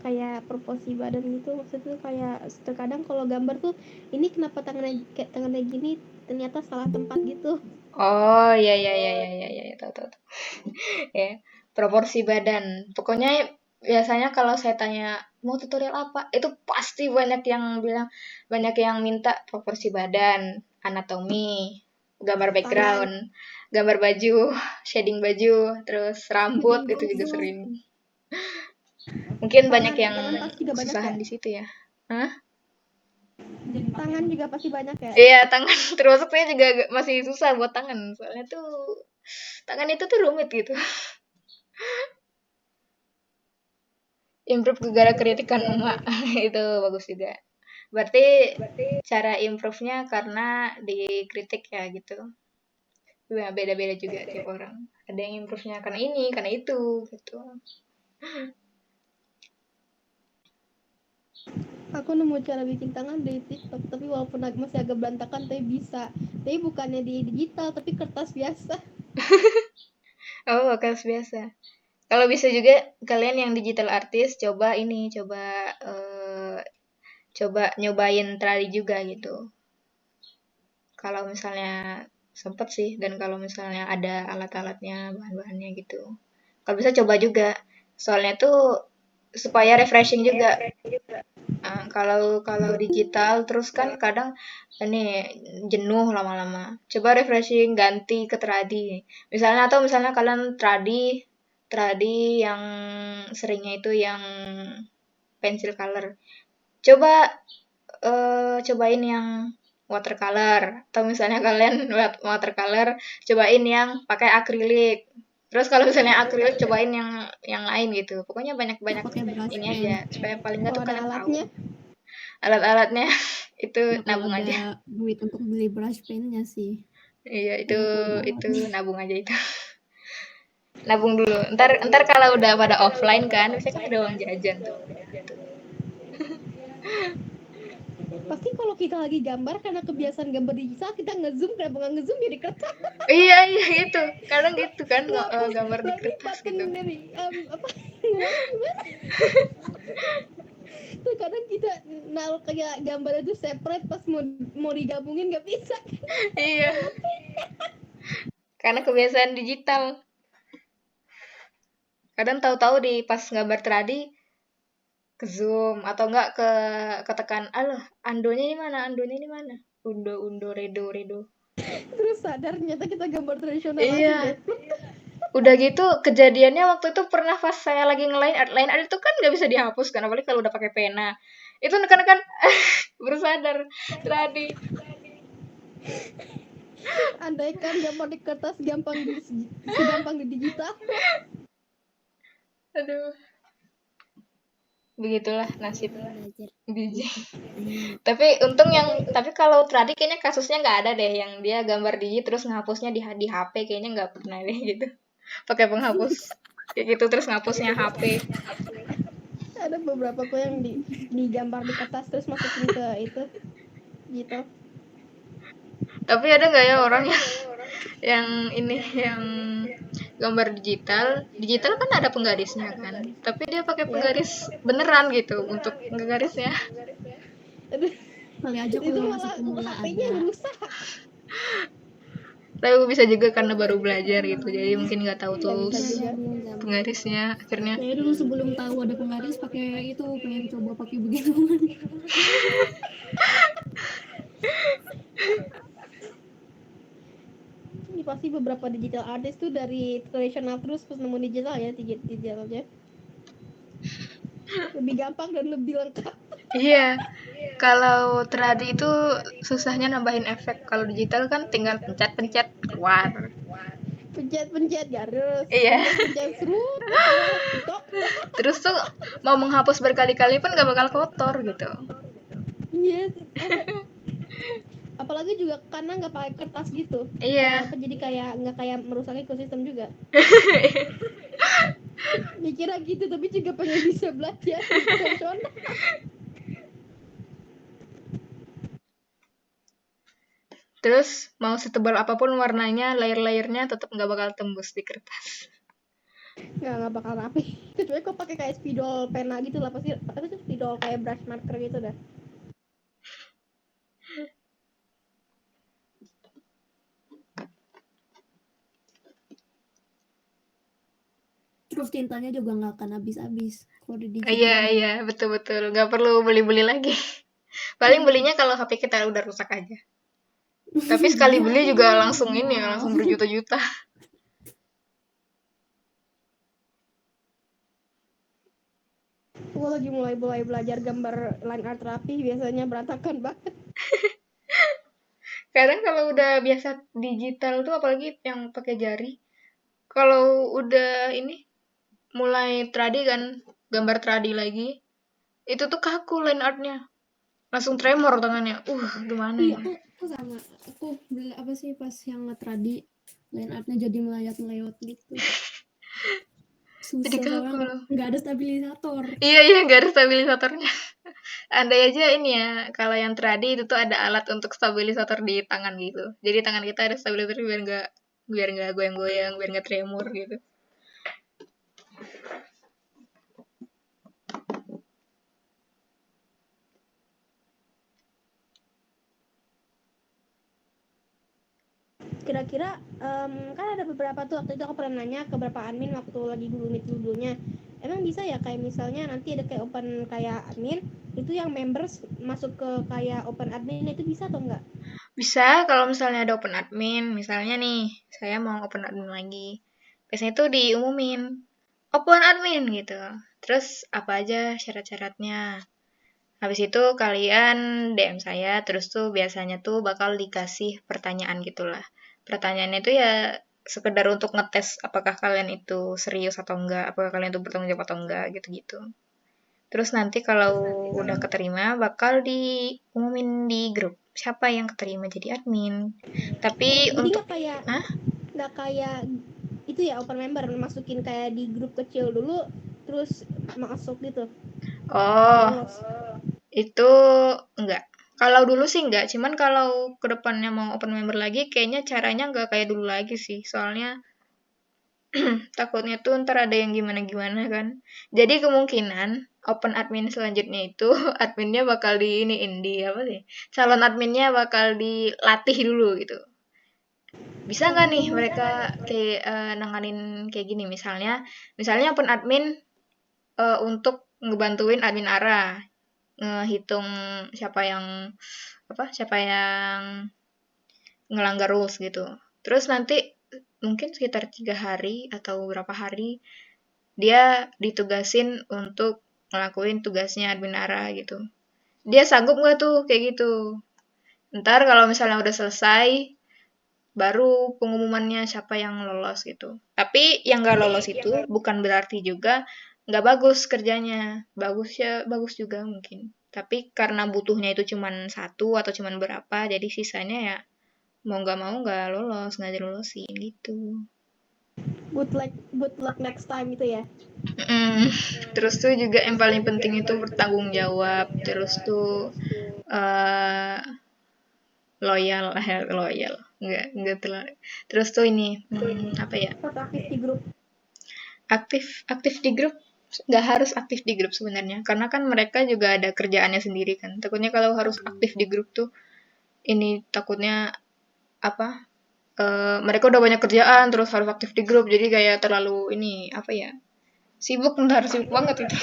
Kayak proporsi badan gitu. Maksudnya kayak terkadang kalau gambar tuh ini kenapa tangannya gini ternyata salah tempat gitu. Oh, ya ya ya ya ya ya, tahu tahu tahu. Ya. proporsi badan. Pokoknya biasanya kalau saya tanya mau tutorial apa, itu pasti banyak yang minta proporsi badan, anatomi, gambar Tangan, background, gambar baju, shading baju, terus rambut shading itu juga baju, sering. Mungkin banyak tangan, yang tangan pasti juga banyak ya. kesusahan di situ ya. Hah? Tangan juga pasti banyak ya. Iya, tangan termasuk saya juga masih susah buat tangan. Soalnya tuh tangan itu tuh rumit gitu. Improve gegara kritikan emak itu bagus juga. Berarti cara improve-nya karena dikritik ya gitu. Beda-beda juga tiap orang. Ada yang improve-nya karena ini, karena itu gitu. Aku nemu cara bikin tangan dari TikTok, tapi walaupun masih agak berantakan tapi bisa. Tapi bukannya di digital, tapi kertas biasa. Oh, kelas biasa. Kalau bisa juga kalian yang digital artist coba ini, coba nyobain trali juga gitu. Kalau misalnya sempet sih, dan kalau misalnya ada alat-alatnya, bahan-bahannya gitu. Kalau bisa coba juga. Soalnya tuh supaya refreshing juga. Kalau kalau digital terus kan kadang ini jenuh lama-lama. Coba refreshing ganti ke tradi. Misalnya kalian tradi tradi yang seringnya itu yang pencil color. Coba cobain yang watercolor atau misalnya kalian watercolor cobain yang pakai akrilik. Terus kalau misalnya akrilik cobain yang lain gitu. Pokoknya banyak-banyak pakai brush ini pen. aja supaya paling nggak Kalau tuh ada kalian tahu. alatnya, Alat-alatnya itu Ya kalau nabung ada aja. duit untuk beli brush pennya sih. Iya, Kalau kalau ada itu alatnya. nabung aja itu. Nabung dulu. Ntar kalau udah pada offline kan, biasanya kan ada uang jajan tuh. pasti kalau kita lagi gambar karena kebiasaan gambar digital, kita ngezoom, kenapa nggak ngezoom jadi kertas? Iya, iya itu. Kadang gitu kan gambar di Lagi kertas button gitu. dari apa ngomongnya gimana? Tuh kadang kita naruh kayak gambar itu separate, pas mau digabungin nggak bisa. Iya, karena kebiasaan digital. Kadang tahu-tahu di pas gambar tradi ke zoom atau enggak ketekan, alah, andonya ini mana? Undo, redo. Terus sadar ternyata kita gambar tradisional asli Iya, deh. udah gitu kejadiannya waktu itu pernah pas saya lagi line art itu kan nggak bisa dihapus kan, apalagi kalau udah pakai pena. Itu kan baru sadar tradi. Andaikan gambar di kertas segampang di digital. Aduh, begitulah nasib Belajar. biji. Hmm. Tapi kalau tradi kayaknya kasusnya nggak ada deh yang dia gambar digi terus ngapusnya di HP, kayaknya nggak pernah deh gitu. Pakai penghapus kayak gitu terus ngapusnya HP. Ada beberapa kok yang digambar di kertas terus masukin ke itu gitu. Tapi ada nggak ya orang yang ini yang gambar digital kan ada penggarisnya kan, tapi dia pakai Ya, penggaris beneran gitu untuk nggarisnya. Kali aja itu kalau masih malah pemula HP-nya ada. yang rusak. Tapi bisa juga karena baru belajar gitu, jadi mungkin nggak tahu Ya bisa tools juga. penggarisnya akhirnya. Saya dulu sebelum tahu ada penggaris pakai itu, pengen coba pakai begituan. Ini pasti beberapa digital artist tuh dari tradisional terus nemu digital ya, digitalnya lebih gampang dan lebih lengkap. Iya, kalau tradi itu susahnya nambahin efek, kalau digital kan tinggal pencet-pencet keluar. Pencet garis, Iya. pencet serut, keluar tok. Terus tuh mau menghapus berkali-kali pun gak bakal kotor gitu. Iya, apalagi juga karena nggak pakai kertas gitu. Iya. Jadi kayak nggak kayak merusak ekosistem juga. Mikirnya gitu, tapi juga pengen bisa belajar tradisional. Terus mau setebal apapun warnanya, layer-layernya tetap nggak bakal tembus di kertas. Nggak bakal rapi. Kecuali kok pakai kayak spidol pena gitu lah, pasti apa sih spidol kayak brush marker gitu dah. proof cintanya juga nggak akan habis-habis kalau di Iya, digital. iya, betul-betul. Nggak perlu beli-beli lagi. Paling belinya kalau HP kita udah rusak aja. Tapi sekali beli juga langsung ini ya, langsung berjuta-juta. Gue lagi mulai belajar gambar line art rapi, biasanya berantakan banget. Kadang kalau udah biasa digital tuh, apalagi yang pakai jari, kalau udah ini mulai tradi kan, gambar tradi lagi, itu tuh kaku line artnya, langsung tremor tangannya. Gimana Iya, ya? aku sama. Aku apa sih pas yang nge-tradi line artnya jadi melayat-melayot gitu. Jadi Susah kaku soalnya loh. nggak ada stabilisator. Iya, iya, nggak ada stabilisatornya. Andai aja ini ya, kalau yang tradi itu tuh ada alat untuk stabilisator di tangan gitu. Jadi tangan kita ada stabilisator biar nggak goyang-goyang, biar nggak tremor gitu. Kira-kira kan ada beberapa tuh, waktu itu aku pernah nanya ke beberapa admin waktu lagi dulu meet dulunya, emang bisa ya kayak misalnya nanti ada kayak open kayak admin itu yang members masuk ke kayak open admin, itu bisa atau enggak? Bisa kalau misalnya ada open admin, misalnya nih, saya mau open admin lagi. Biasanya tuh diumumin, open admin gitu. Terus apa aja syarat-syaratnya. Habis itu kalian DM saya, terus tuh biasanya tuh bakal dikasih pertanyaan gitulah. Pertanyaannya itu ya sekedar untuk ngetes apakah kalian itu serius atau enggak, apakah kalian itu bertanggung jawab atau enggak, gitu-gitu. Terus nanti kalau udah keterima bakal diumumin di grup siapa yang keterima jadi admin. Tapi Jadi untuk Hah? nggak kayak itu ya open member masukin kayak di grup kecil dulu terus masuk gitu, Oh, lolos. itu enggak. Kalau dulu sih enggak, cuman kalau kedepannya mau open member lagi, kayaknya caranya enggak kayak dulu lagi sih. Soalnya takutnya tuh ntar ada yang gimana-gimana kan. Jadi kemungkinan open admin selanjutnya itu adminnya bakal di iniin di apa sih? Calon adminnya bakal dilatih dulu gitu. Bisa nggak nih mereka kayak nanganin kayak gini misalnya open admin untuk ngebantuin admin ARA ngehitung siapa yang siapa yang ngelanggar rules gitu. Terus nanti mungkin sekitar 3 hari atau berapa hari dia ditugasin untuk ngelakuin tugasnya admin ARA gitu. Dia sanggup nggak tuh kayak gitu? Ntar kalau misalnya udah selesai, baru pengumumannya siapa yang lolos gitu. Tapi yang nggak lolos itu bukan berarti juga nggak bagus kerjanya. Bagus ya, bagus juga mungkin. Tapi karena butuhnya itu cuman satu atau cuman berapa, jadi sisanya ya mau nggak mau nggak lolos, nggak dilolosin gitu. Good luck next time itu ya. Terus tuh juga yang paling penting itu bertanggung jawab. Terus tuh eh loyal, loyal. Nggak terlalu. Terus tuh ini, apa ya? Harus aktif di grup. Aktif di grup nggak harus aktif di grup sebenarnya karena kan mereka juga ada kerjaannya sendiri kan takutnya kalau harus aktif di grup tuh ini takutnya apa mereka udah banyak kerjaan terus harus aktif di grup jadi kayak terlalu ini apa ya sibuk banget itu.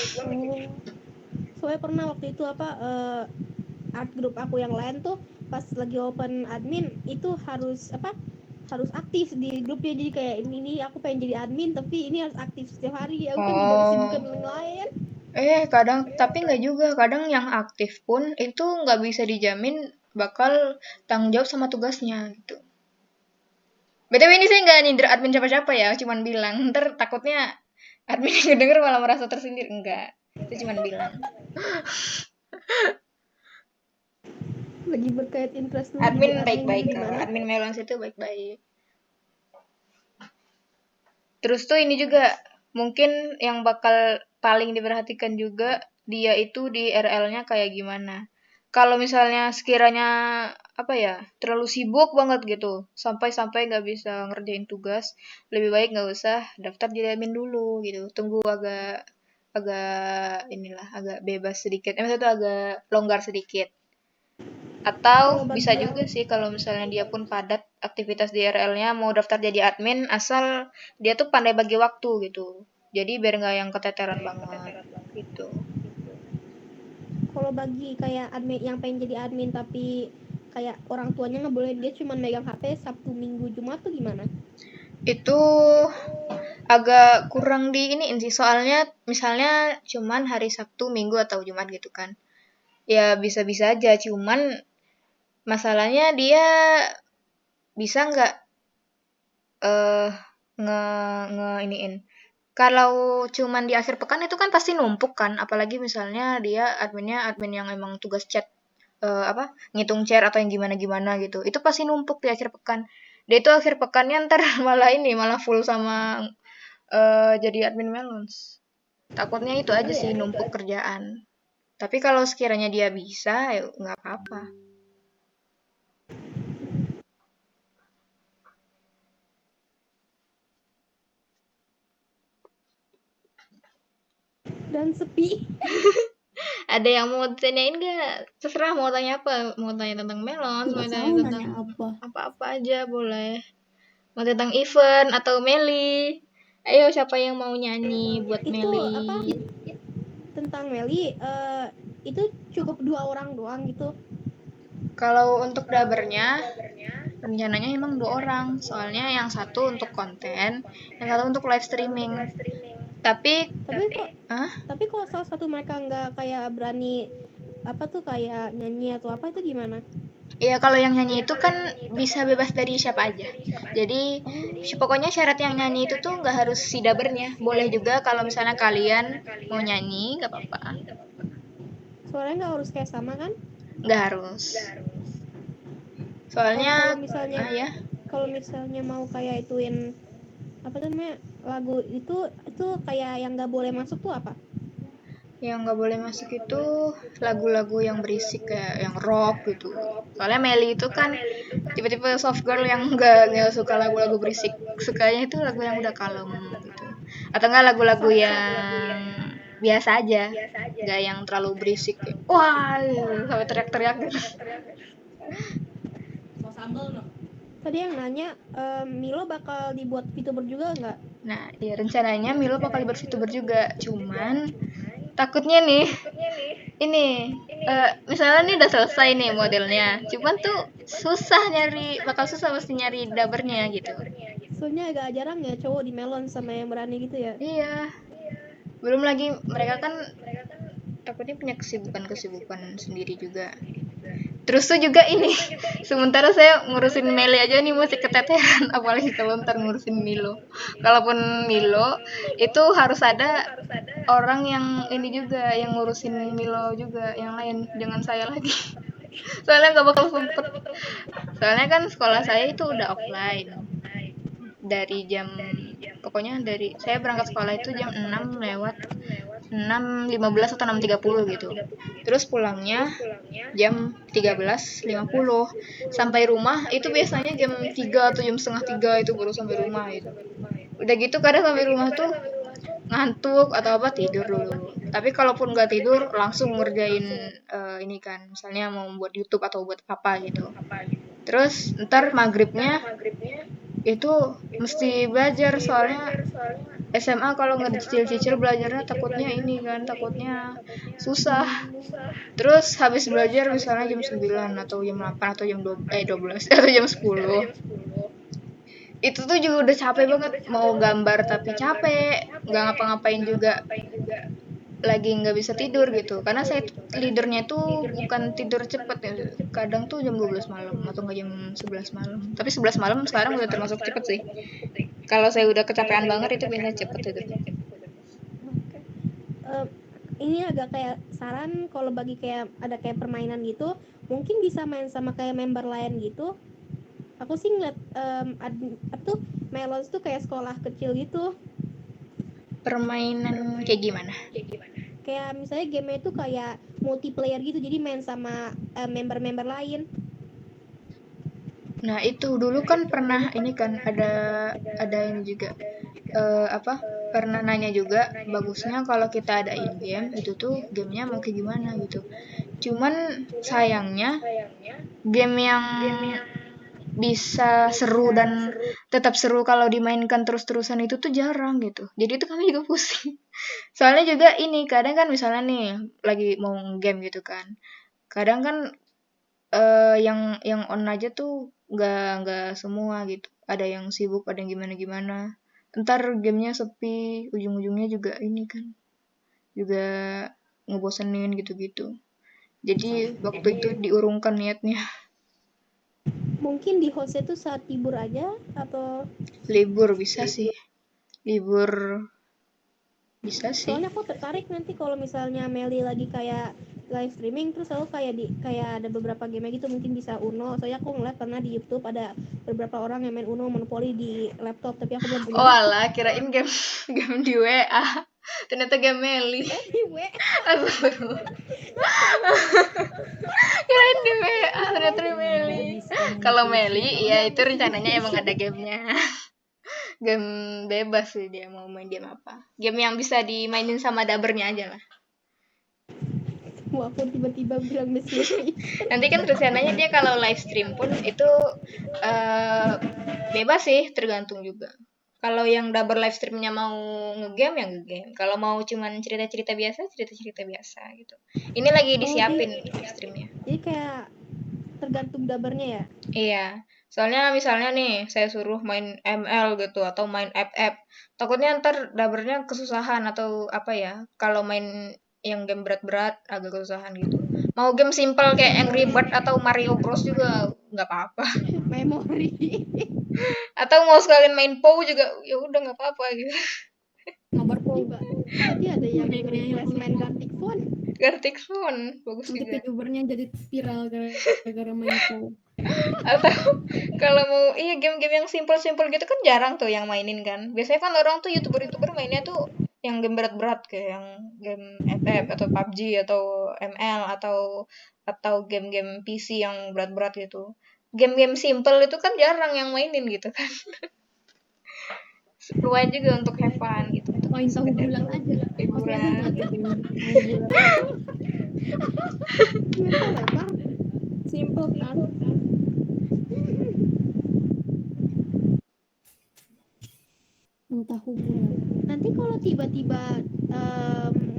Soalnya pernah waktu itu art group aku yang lain tuh pas lagi open admin itu harus aktif di grupnya, jadi kayak ini aku pengen jadi admin tapi ini harus aktif setiap hari, aku kan juga disibukkan yang lain. Kadang tapi nggak juga kadang yang aktif pun itu nggak bisa dijamin bakal tanggung jawab sama tugasnya gitu. BTW ini saya nggak nyindir admin siapa-siapa ya, cuman bilang. Ntar takutnya admin yang denger malah merasa tersindir. Enggak, itu cuman bilang. Lagi berkait interest dulu jadi Admin admin dulu baik-baik, gimana. admin Melons itu baik-baik. Terus tuh ini juga, mungkin yang bakal paling diperhatikan juga, dia itu di RL-nya kayak gimana. Kalau misalnya sekiranya, apa ya, terlalu sibuk banget gitu, sampai-sampai nggak bisa ngerjain tugas, lebih baik nggak usah daftar jadi admin dulu gitu. Tunggu agak agak inilah, agak bebas sedikit. Maksudnya tuh agak longgar sedikit. Atau Kalau bisa bagi juga sih kalau misalnya dia pun padat aktivitas di RL-nya mau daftar jadi admin asal dia tuh pandai bagi waktu gitu. Jadi biar nggak yang keteteran banget gitu. Kalau bagi kayak admin yang pengen jadi admin tapi kayak orang tuanya ngebolehin dia cuma megang HP Sabtu Minggu Jumat tuh gimana? Itu agak kurang di ini sih, soalnya misalnya cuman hari Sabtu, Minggu atau Jumat gitu kan. Ya bisa-bisa aja, cuman masalahnya dia bisa nggak eh nge iniin. Kalau cuman di akhir pekan itu kan pasti numpuk kan, apalagi misalnya dia adminnya admin yang emang tugas chat, apa, ngitung share atau yang gimana-gimana gitu. Itu pasti numpuk di akhir pekan. Dia itu akhir pekannya ntar malah ini, malah full sama jadi admin Melons. Takutnya itu aja Bener sih ya? numpuk kerjaan. Tapi kalau sekiranya dia bisa, ya nggak apa-apa. Dan sepi. Ada yang mau tanyain nggak? Terserah mau tanya apa. Mau tanya tentang Melons, mau Nggak tanya tahu tentang nanya apa. apa-apa aja boleh. Mau tentang event atau Meli. Ayo siapa yang mau nyanyi buat Itu apa? Meli? Tentang Meli itu cukup 2 orang doang gitu. Kalau untuk dabernya, rencananya emang 2 orang. Soalnya yang satu untuk konten, yang satu untuk live streaming. Tapi, Tapi kok ah, tapi kalau salah satu mereka nggak kayak berani apa tuh kayak nyanyi atau apa itu gimana? ya kalau yang nyanyi itu kan bisa bebas dari siapa aja. Jadi, pokoknya syarat yang nyanyi itu tuh nggak harus si dabernya. Boleh juga kalau misalnya kalian mau nyanyi, nggak apa-apa. Suaranya nggak harus kayak sama kan? Nggak harus. Kalau Soalnya, misalnya ya, kalau misalnya mau kayak ituin apa tuh namanya lagu itu kayak yang nggak boleh masuk tuh apa? yang nggak boleh masuk itu lagu-lagu yang berisik kayak yang rock gitu. Soalnya Meli itu kan tipe-tipe soft girl yang nggak suka lagu-lagu berisik. Sukanya itu lagu yang udah kalem gitu. Atau enggak lagu-lagu Soft soft. yang biasa aja, nggak yang terlalu berisik. Wah, sampai teriak-teriak gitu. Tadi yang nanya Milo bakal dibuat VTuber juga nggak? Nah, ya rencananya Milo bakal VTuber juga. Cuman takutnya nih, ini misalnya nih udah selesai nih modelnya. Cuman tuh susah nyari, bakal susah mesti nyari dabernya gitu. Soalnya agak jarang ya cowok di melon sama yang berani gitu ya. Iya, belum lagi mereka kan takutnya punya kesibukan-kesibukan sendiri juga. Terus tuh juga ini, sementara saya ngurusin Meli aja nih masih keteteran, apalagi kalau ntar ngurusin Milo. Kalaupun Milo, itu harus ada orang yang ini juga, yang ngurusin Milo juga, yang lain, jangan saya lagi. Soalnya nggak bakal sempet. Soalnya kan sekolah saya itu udah offline. Dari jam, pokoknya dari, saya berangkat sekolah itu jam 6 lewat 6.15 atau 6.30 gitu. Terus pulangnya jam 13.50. Sampai rumah itu biasanya jam 3 atau jam setengah 3 itu baru sampai rumah gitu. Udah gitu kadang sampai rumah tuh ngantuk atau apa tidur dulu. Tapi kalaupun nggak tidur langsung ngerjain ini kan, misalnya mau buat YouTube atau buat apa gitu. Terus ntar maghribnya itu mesti belajar soalnya SMA kalau ngecicil-cicil belajarnya takutnya ini kan, takutnya susah. Terus habis belajar misalnya jam 9 atau jam 8 atau jam 12 atau jam 10. Itu tuh juga udah capek banget, mau gambar tapi capek, nggak ngapa-ngapain juga lagi nggak bisa tidur gitu. Karena saya leadernya tuh bukan tidur cepet ya, kadang tuh jam 12 malam atau nggak jam 11 malam. Tapi 11 malam sekarang udah termasuk cepet sih. Kalau saya udah kecapean banget itu biasanya cepet tidurnya. Eh, ini agak kayak saran kalau bagi kayak ada kayak permainan gitu, mungkin bisa main sama kayak member lain gitu. Aku sih ngeliat apa tuh Melons tuh kayak sekolah kecil gitu. Permainan kayak gimana? Kayak misalnya game itu kayak multiplayer gitu, jadi main sama member-member lain. Nah, itu dulu kan pernah ini kan ada ini juga apa? Pernah nanya juga bagusnya kalau kita adain game itu tuh gamenya mau kayak gimana gitu. Cuman sayangnya game yang bisa seru dan tetap seru kalau dimainkan terus-terusan itu tuh jarang gitu. Jadi itu kami juga pusing. Soalnya juga ini kadang kan misalnya nih lagi mau game gitu kan. Kadang kan yang on aja tuh nggak semua gitu. Ada yang sibuk, ada yang gimana-gimana. Ntar gamenya sepi, ujung-ujungnya juga ini kan, juga ngebosenin gitu-gitu. Jadi waktu itu diurungkan niatnya. Mungkin di hostnya tuh saat libur aja atau Libur bisa sih, libur bisa sih. soalnya aku tertarik nanti kalau misalnya Meli lagi kayak live streaming terus aku kayak ada beberapa game gitu mungkin bisa Uno. Soalnya aku ngeliat pernah di YouTube ada beberapa orang yang main Uno Monopoly di laptop tapi aku belum punya Oh laptop. alah, kirain game game di WA. Ternyata game Meli. Anyway, Astagfirullah. Kirain di WA, ternyata di Meli. Kalau Meli, ya itu rencananya emang ada gamenya. Game bebas sih dia mau main game apa. Game yang bisa dimainin sama dabernya aja lah. walaupun tiba-tiba bilang destination. Nanti kan rencananya dia kalau live stream pun itu bebas sih, tergantung juga. Kalau yang double live streamnya mau ngegame ya ngegame. Kalau mau cuman cerita-cerita biasa, cerita-cerita biasa gitu. Ini lagi Oh, disiapin live streamnya. jadi kayak tergantung dabarnya ya. Iya. Soalnya misalnya nih, saya suruh main ML gitu atau main FF. Takutnya ntar dabernya kesusahan atau apa ya. Kalau main yang game berat-berat agak kesusahan gitu. Mau game simple kayak Angry Bird atau Mario Bros juga nggak apa-apa. Memori. Atau mau sekalian main POW juga ya udah nggak apa-apa gitu. Nobar po. Tadi ada yang Ngeri-ngeri request main Gartic Phone. Gartic Phone bagus Nanti juga. VTubernya jadi viral gara-gara main po. Atau kalau mau iya game-game yang simple-simple gitu kan jarang tuh yang mainin kan. Biasanya kan orang tuh YouTuber-YouTuber mainnya tuh yang game berat-berat kayak yang game FF atau PUBG atau ML atau game-game PC yang berat-berat gitu. Game-game simple itu kan jarang yang mainin gitu kan. Lumayan juga untuk have fun gitu. Untuk Main tahu sekedar bulat aja. Pasti ada hiburan. buat ya game tahu bulat. Ternyata lebar. Simple kan. Yang tahu bulat. Nanti kalau tiba-tiba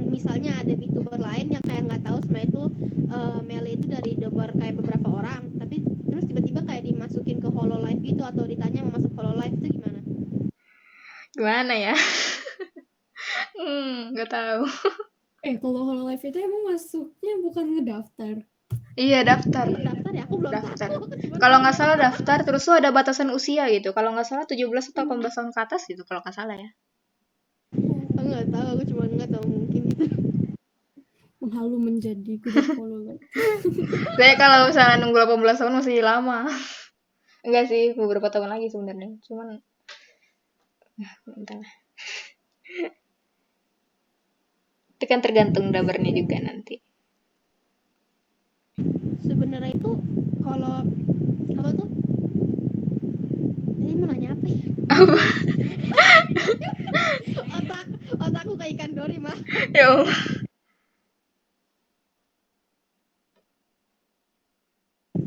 misalnya ada VTuber lain yang kayak nggak tahu sebenarnya itu Meli itu dari deber kayak beberapa orang, tapi terus tiba-tiba kayak dimasukin ke Hololive gitu atau ditanya mau masuk Hololive itu gimana? Gimana ya? Nggak tahu. Kalau Hololive itu emang masuknya bukan ngedaftar. Iya, daftar. Daftar ya, aku belum Daftar. tahu. Cuman Kalau nggak salah daftar, terus tuh ada batasan usia gitu. Kalau nggak salah 17 atau 18 tahun ke atas gitu, kalau nggak salah ya. aku nggak tahu, aku cuma nggak tahu mungkin gitu. Menghalu menjadi grup Hololive. Saya kalau misalnya nunggu 18 tahun masih lama. Enggak sih, beberapa tahun lagi sebenarnya. Cuman, entah lah. Itu kan tergantung dabarnya juga nanti. Sebenarnya itu kalau apa tuh? Ini mau nanya apa ya? Apa? Otakku kayak ikan dori mah. Ya Allah.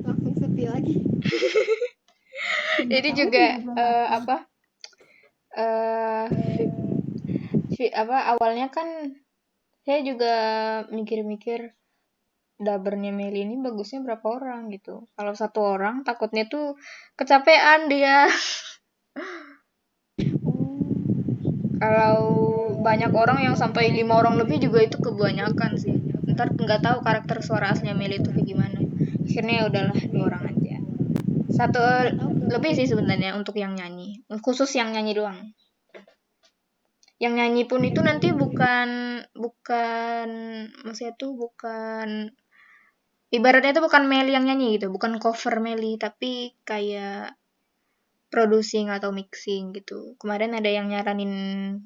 Langsung sepi lagi. Jadi Tahu juga ngobrol apa. apa awalnya kan saya juga mikir-mikir dabernya Meli ini bagusnya berapa orang gitu. Kalau satu orang takutnya tuh kecapean dia. Kalau banyak orang yang sampai 5 orang lebih juga itu kebanyakan sih. Ntar nggak tahu karakter suara aslinya Meli itu kayak gimana. Akhirnya ya udahlah 2 orang aja. Satu lebih sih sebenarnya untuk yang nyanyi. Khusus yang nyanyi doang. Yang nyanyi pun itu nanti bukan bukan maksudnya tuh bukan ibaratnya itu bukan Meli yang nyanyi gitu, bukan cover Meli tapi kayak producing atau mixing gitu. Kemarin ada yang nyaranin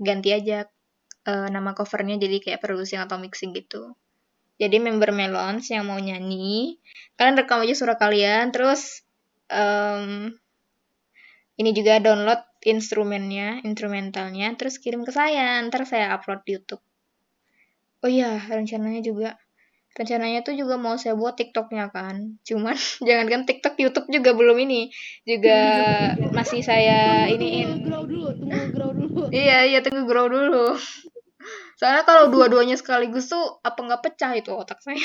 ganti aja nama covernya jadi kayak producing atau mixing gitu. Jadi member Melons yang mau nyanyi, kalian rekam aja suara kalian, terus ini juga download instrumentalnya, terus kirim ke saya, ntar saya upload di YouTube. Oh iya, rencananya juga Rencananya tuh juga mau saya buat TikToknya kan. Cuman jangankan TikTok, YouTube juga belum ini. Juga Belum dijogetin. masih saya Tunggu iniin. grow dulu. Iya, tunggu grow dulu. Soalnya kalau dua-duanya sekaligus tuh apa nggak pecah itu otak saya.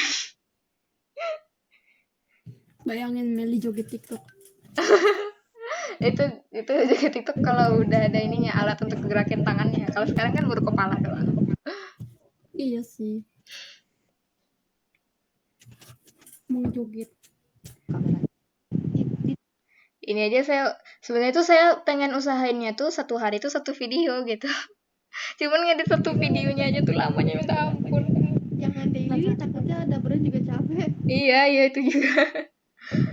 Bayangin Meli joget TikTok. itu juga TikTok kalau udah ada ininya, alat untuk gerakin tangannya. Kalau sekarang kan baru kepala doang. Iya sih. Mau joget. Ini aja sebenarnya tuh saya pengen usahainnya tuh satu hari tuh satu video gitu. Cuman ngedit satu videonya aja tuh lamanya minta ampun. Jangan daily, takutnya ada brand juga capek. Iya itu juga.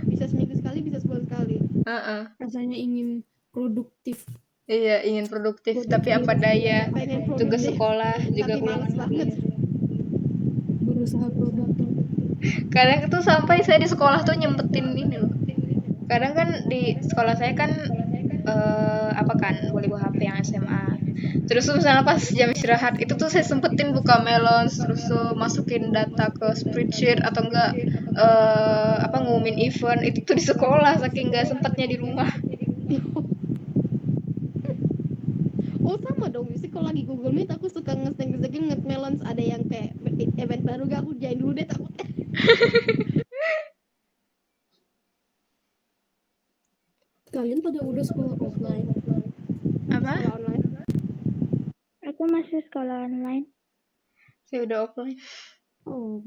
Bisa seminggu sekali, bisa sebulan sekali. Heeh. Rasanya ingin produktif. Iya, ingin produktif tapi apa daya. Pengen Tugas produktif, sekolah juga tapi belum. males banget. Berusaha produktif. Kadang tuh sampai saya di sekolah tuh nyempetin ini loh. Kadang kan di sekolah saya kan apa kan boleh bawa HP yang SMA. Terus tuh misalnya pas jam istirahat itu tuh saya sempetin buka Melon, terus tuh masukin data ke spreadsheet atau enggak apa ngumumin event itu tuh di sekolah saking nggak sempatnya di rumah. Oh sama dong, sih kalau lagi Google Meet aku suka nge-melons melons, ada yang kayak event baru gak, aku join dulu deh takutnya. Kalian pada udah sekolah offline? Apa? Sekolah online. Aku masih sekolah online. Saya udah offline. Oh.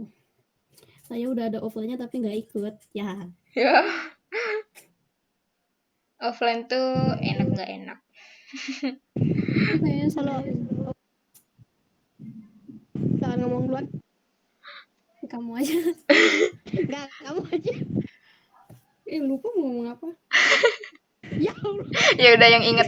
Saya udah ada offline-nya tapi nggak ikut. Ya. Ya. Offline tuh enak nggak enak. Kayaknya Kalau jangan ngomong duluan. kamu aja. Enggak, kamu aja. Lupa mau ngomong apa. Ya Allah. Ya udah yang inget.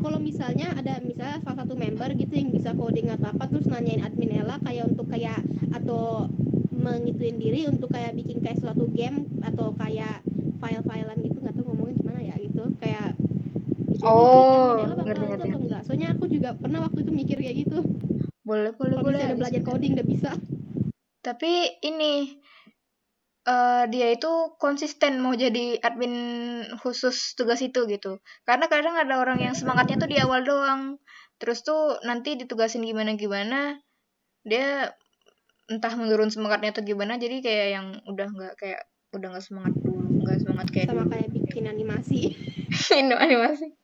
Kalau misalnya ada salah satu member gitu yang bisa coding atau apa, terus nanyain admin Ella kayak untuk kayak atau mengituin diri untuk kayak bikin kayak suatu game atau kayak file-filean gitu, nggak tahu ngomongin gimana ya gitu, kayak Oh, admin Ella bakal itu ngerti. atau enggak, soalnya aku juga pernah waktu itu mikir kayak gitu. Boleh. Kalau misalnya ada belajar coding udah bisa. Tapi ini dia itu konsisten mau jadi admin khusus tugas itu gitu. Karena kadang ada orang yang semangatnya tuh di awal doang. Terus tuh nanti ditugasin gimana-gimana, dia entah menurun semangatnya atau gimana, jadi kayak yang udah nggak semangat dulu, nggak semangat kayak Sama dulu. kayak bikin animasi. Ini animasi.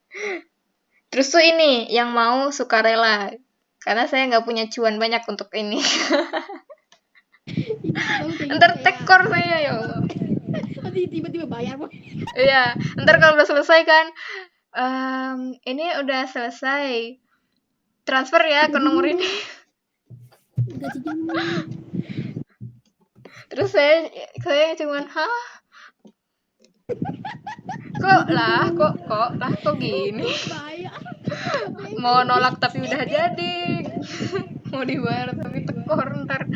Terus tuh ini yang mau sukarela. Karena saya nggak punya cuan banyak untuk ini. Ntar tekor saya ya Allah. Nanti tiba-tiba bayar boy. Iya, ntar kalau udah selesai kan, ini udah selesai, transfer ya ke nomor ini. Gajinya Terus saya cuman, hah? Kok gini? Bayar. Mau nolak tapi udah jadi, mau dibayar tapi tekor ntar.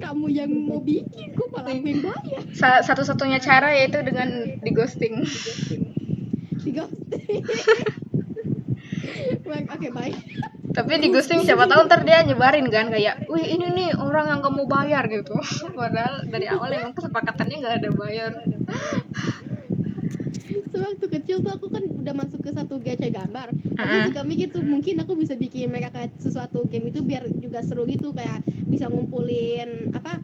Kamu yang mau bikin, kok malah aku yang bayar. Satu-satunya cara yaitu dengan di ghosting. Di ghosting. Oke, baik. Tapi di ghosting siapa tahu ntar dia nyebarin kan kayak, wih ini nih orang yang kamu bayar gitu. Padahal dari awal emang kesepakatannya nggak ada bayar. Waktu kecil tuh aku kan udah masuk ke satu gacha gambar. Aku Heeh. suka mikir tuh mungkin aku bisa bikin mereka kayak sesuatu game itu biar juga seru gitu, kayak bisa ngumpulin apa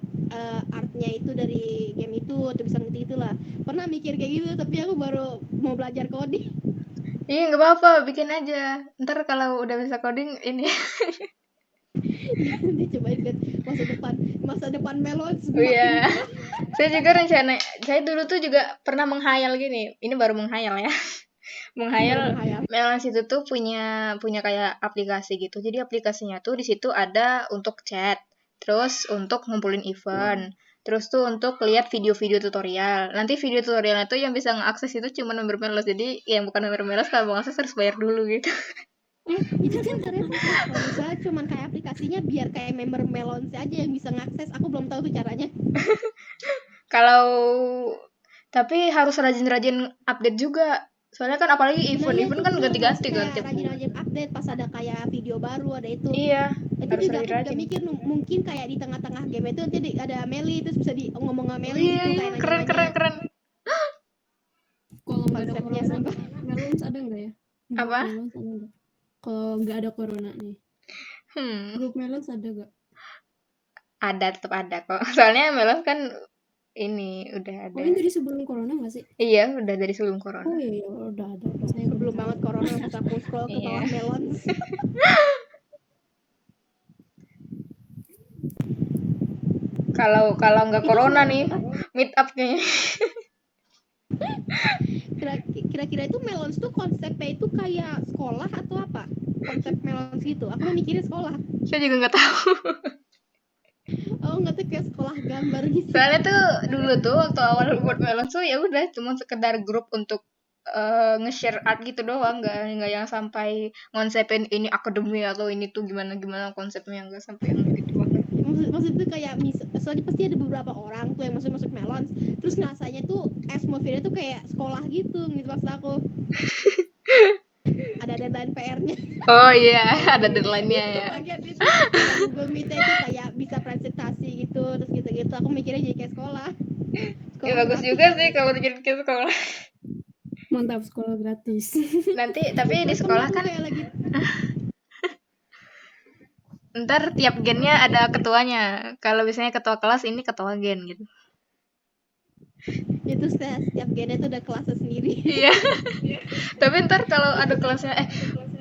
artnya itu dari game itu atau bisa gitu lah. Pernah mikir kayak gitu tapi aku baru mau belajar coding. Iya nggak apa-apa, bikin aja. Ntar kalau udah bisa coding ini. Dicobain kan masa depan Melons. Iya. Saya juga saya dulu tuh juga pernah menghayal gini. Ini baru menghayal ya. Menghayal Melons itu tuh punya kayak aplikasi gitu. Jadi aplikasinya tuh di situ ada untuk chat, terus untuk ngumpulin event, terus tuh untuk lihat video-video tutorial. Nanti video tutorialnya tuh yang bisa ngakses itu cuma member Melons. Jadi yang bukan member Melons kalau mau akses harus bayar dulu gitu. Itu kan keren. Kalau misalnya cuman kayak aplikasinya biar kayak member Melons aja yang bisa ngakses, aku belum tahu tuh caranya. Kalau tapi harus rajin-rajin update juga. Soalnya kan apalagi Nah, event kan itu ganti-ganti harus kan kayak tiap minggu. rajin-rajin update pas ada kayak video baru ada itu. Iya, Itu harus juga aku juga rajin-rajin. mikir mungkin kayak di tengah-tengah game itu nanti ada Meli terus bisa ngomong sama Oh Meli iya, gitu iya, kayak keren, nanya-nanya keren. Kalau nggak ada konsepnya corona, sumpah. Melons ada nggak ya? Grup Apa? Melons ada nggak? Kalau nggak ada corona nih, grup Melons ada nggak? Ada, tetap ada kok. Soalnya Melon kan ini udah Oh ada. ini dari sebelum corona nggak sih? Iya, udah dari sebelum Oh corona. iya, udah ada. Saya Sebelum belum banget tahu. corona pas aku scroll ke bawah Iya. melon. Kalau nggak Itu corona selain nih, meet up kayaknya. kira-kira itu melons tuh konsepnya itu kayak sekolah atau apa? Konsep melons gitu. Aku mikirnya sekolah. Saya juga nggak tahu. Oh nggak tuh kayak sekolah gambar gitu. Soalnya tuh dulu tuh waktu awal buat Melon tuh ya udah cuma sekedar grup untuk nge-share art gitu doang, nggak yang sampai ngonsepin ini akademi atau ini tuh gimana konsepnya, nggak sampai yang gitu banget. Maksud tuh kayak soalnya pasti ada beberapa orang tuh yang masuk melons terus ngerasanya tuh atmosphere tuh kayak sekolah gitu maksud aku. Ada deadline PR-nya. Oh iya, ada deadline-nya Itu ya. bagian itu kayak Google Meet itu kayak bisa presentasi gitu terus gitu aku mikirnya jadi kayak sekolah. Ya bagus gratis. juga sih kalau bikin ke sekolah. Mantap, sekolah gratis. Nanti tapi di Pernah sekolah aku kan kayak lagi ntar tiap gennya ada ketuanya. Kalau misalnya ketua kelas ini ketua gen gitu. itu setiap gen itu udah kelasnya sendiri. Iya. Tapi ntar kalau ada kelasnya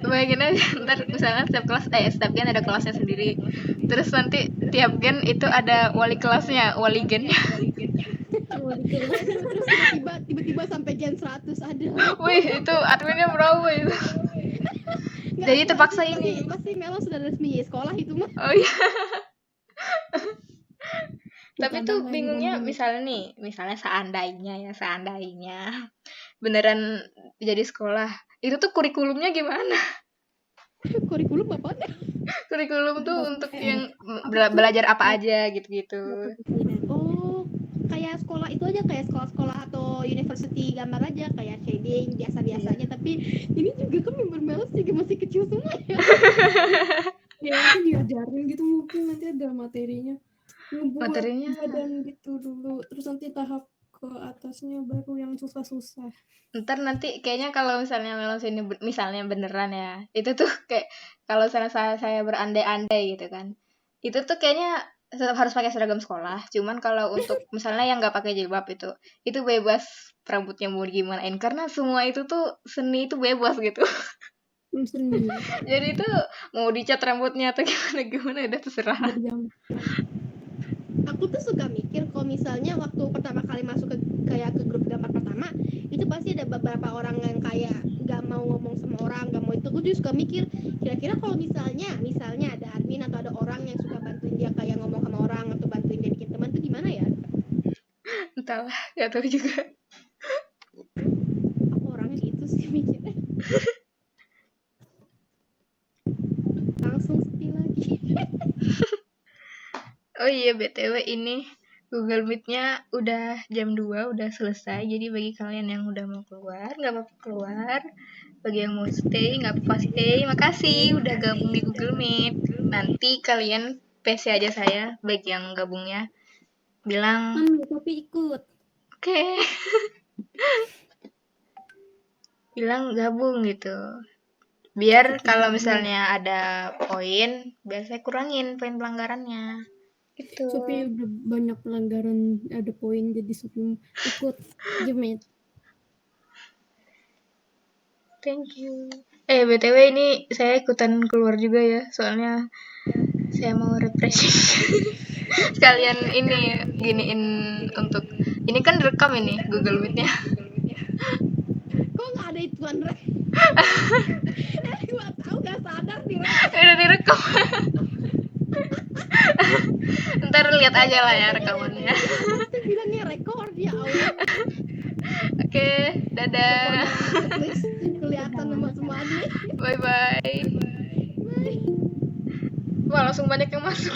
bayangin aja ntar misalnya setiap gen ada kelasnya sendiri. Terus nanti tiap gen itu ada wali kelasnya, wali gennya. Terus tiba-tiba sampai gen 100 ada. Wih, itu adminnya berapa itu? Nggak, Jadi aku terpaksa pasti ini. Melo sudah resmi sekolah itu mah. Oh iya. Ya, Tapi kadang tuh kayak bingungnya gitu. misalnya seandainya beneran jadi sekolah, itu tuh kurikulumnya gimana? Kurikulum apa? Kurikulum tuh untuk yang Apa tuh? belajar apa aja gitu-gitu. Oh, kayak sekolah itu aja kayak sekolah-sekolah atau university gambar aja kayak shading biasa-biasanya tapi ini juga kan member Melos juga masih kecil semua ya. Ya nanti diajarin gitu mungkin nanti ada materinya. Ngebuat Materinya badan gitu dulu. Terus nanti tahap ke atasnya baru yang susah-susah. ntar nanti kayaknya kalau misalnya Melos ini misalnya beneran ya, itu tuh kayak kalau misalnya saya berandai-andai gitu kan, itu tuh kayaknya tetap harus pakai seragam sekolah. Cuman kalau untuk misalnya yang nggak pakai jilbab itu bebas rambutnya mau gimanain karena semua itu tuh seni itu bebas gitu. Seni. Jadi itu mau dicat rambutnya atau gimana udah terserah. Berjam. Aku tuh suka mikir kalau misalnya waktu pertama kali masuk kayak ke grup gambar pertama itu pasti ada beberapa orang yang kayak nggak mau ngomong sama orang nggak mau itu aku juga suka mikir kira-kira kalau misalnya ada admin atau ada orang yang suka bantuin dia kayak ngomong sama orang atau bantuin dia bikin teman tuh gimana ya? Entahlah, nggak tahu juga. Aku orangnya gitu sih mikirnya. Langsung sepi lagi. Oh iya, BTW ini Google Meet-nya udah jam 2, udah selesai. Jadi bagi kalian yang udah mau keluar, nggak apa-apa keluar. Bagi yang mau stay, nggak apa-apa stay. Makasih udah gabung di Google Meet. Nanti kalian PC aja saya, bagi yang gabungnya. Bilang, Tapi ikut. oke. Bilang gabung gitu. Biar kalau misalnya ada poin, biar saya kurangin poin pelanggarannya. Gitu. Sopi udah banyak pelanggaran ada poin jadi Sopi ikut Gmeet. Thank you. BTW ini saya ikutan keluar juga ya, soalnya saya mau refreshing. Sekalian ini giniin untuk ini kan direkam ini Google Meet-nya. Kok nggak ada itu Andre? Gua tahu nggak sadar nih. Udah direkam. Ntar lihat aja lah ya rekamannya. Pasti bilangnya rekor ya Allah. Oke, dadah. Kelihatan sama semua admin. Bye bye. Bye. Wah, langsung banyak yang masuk.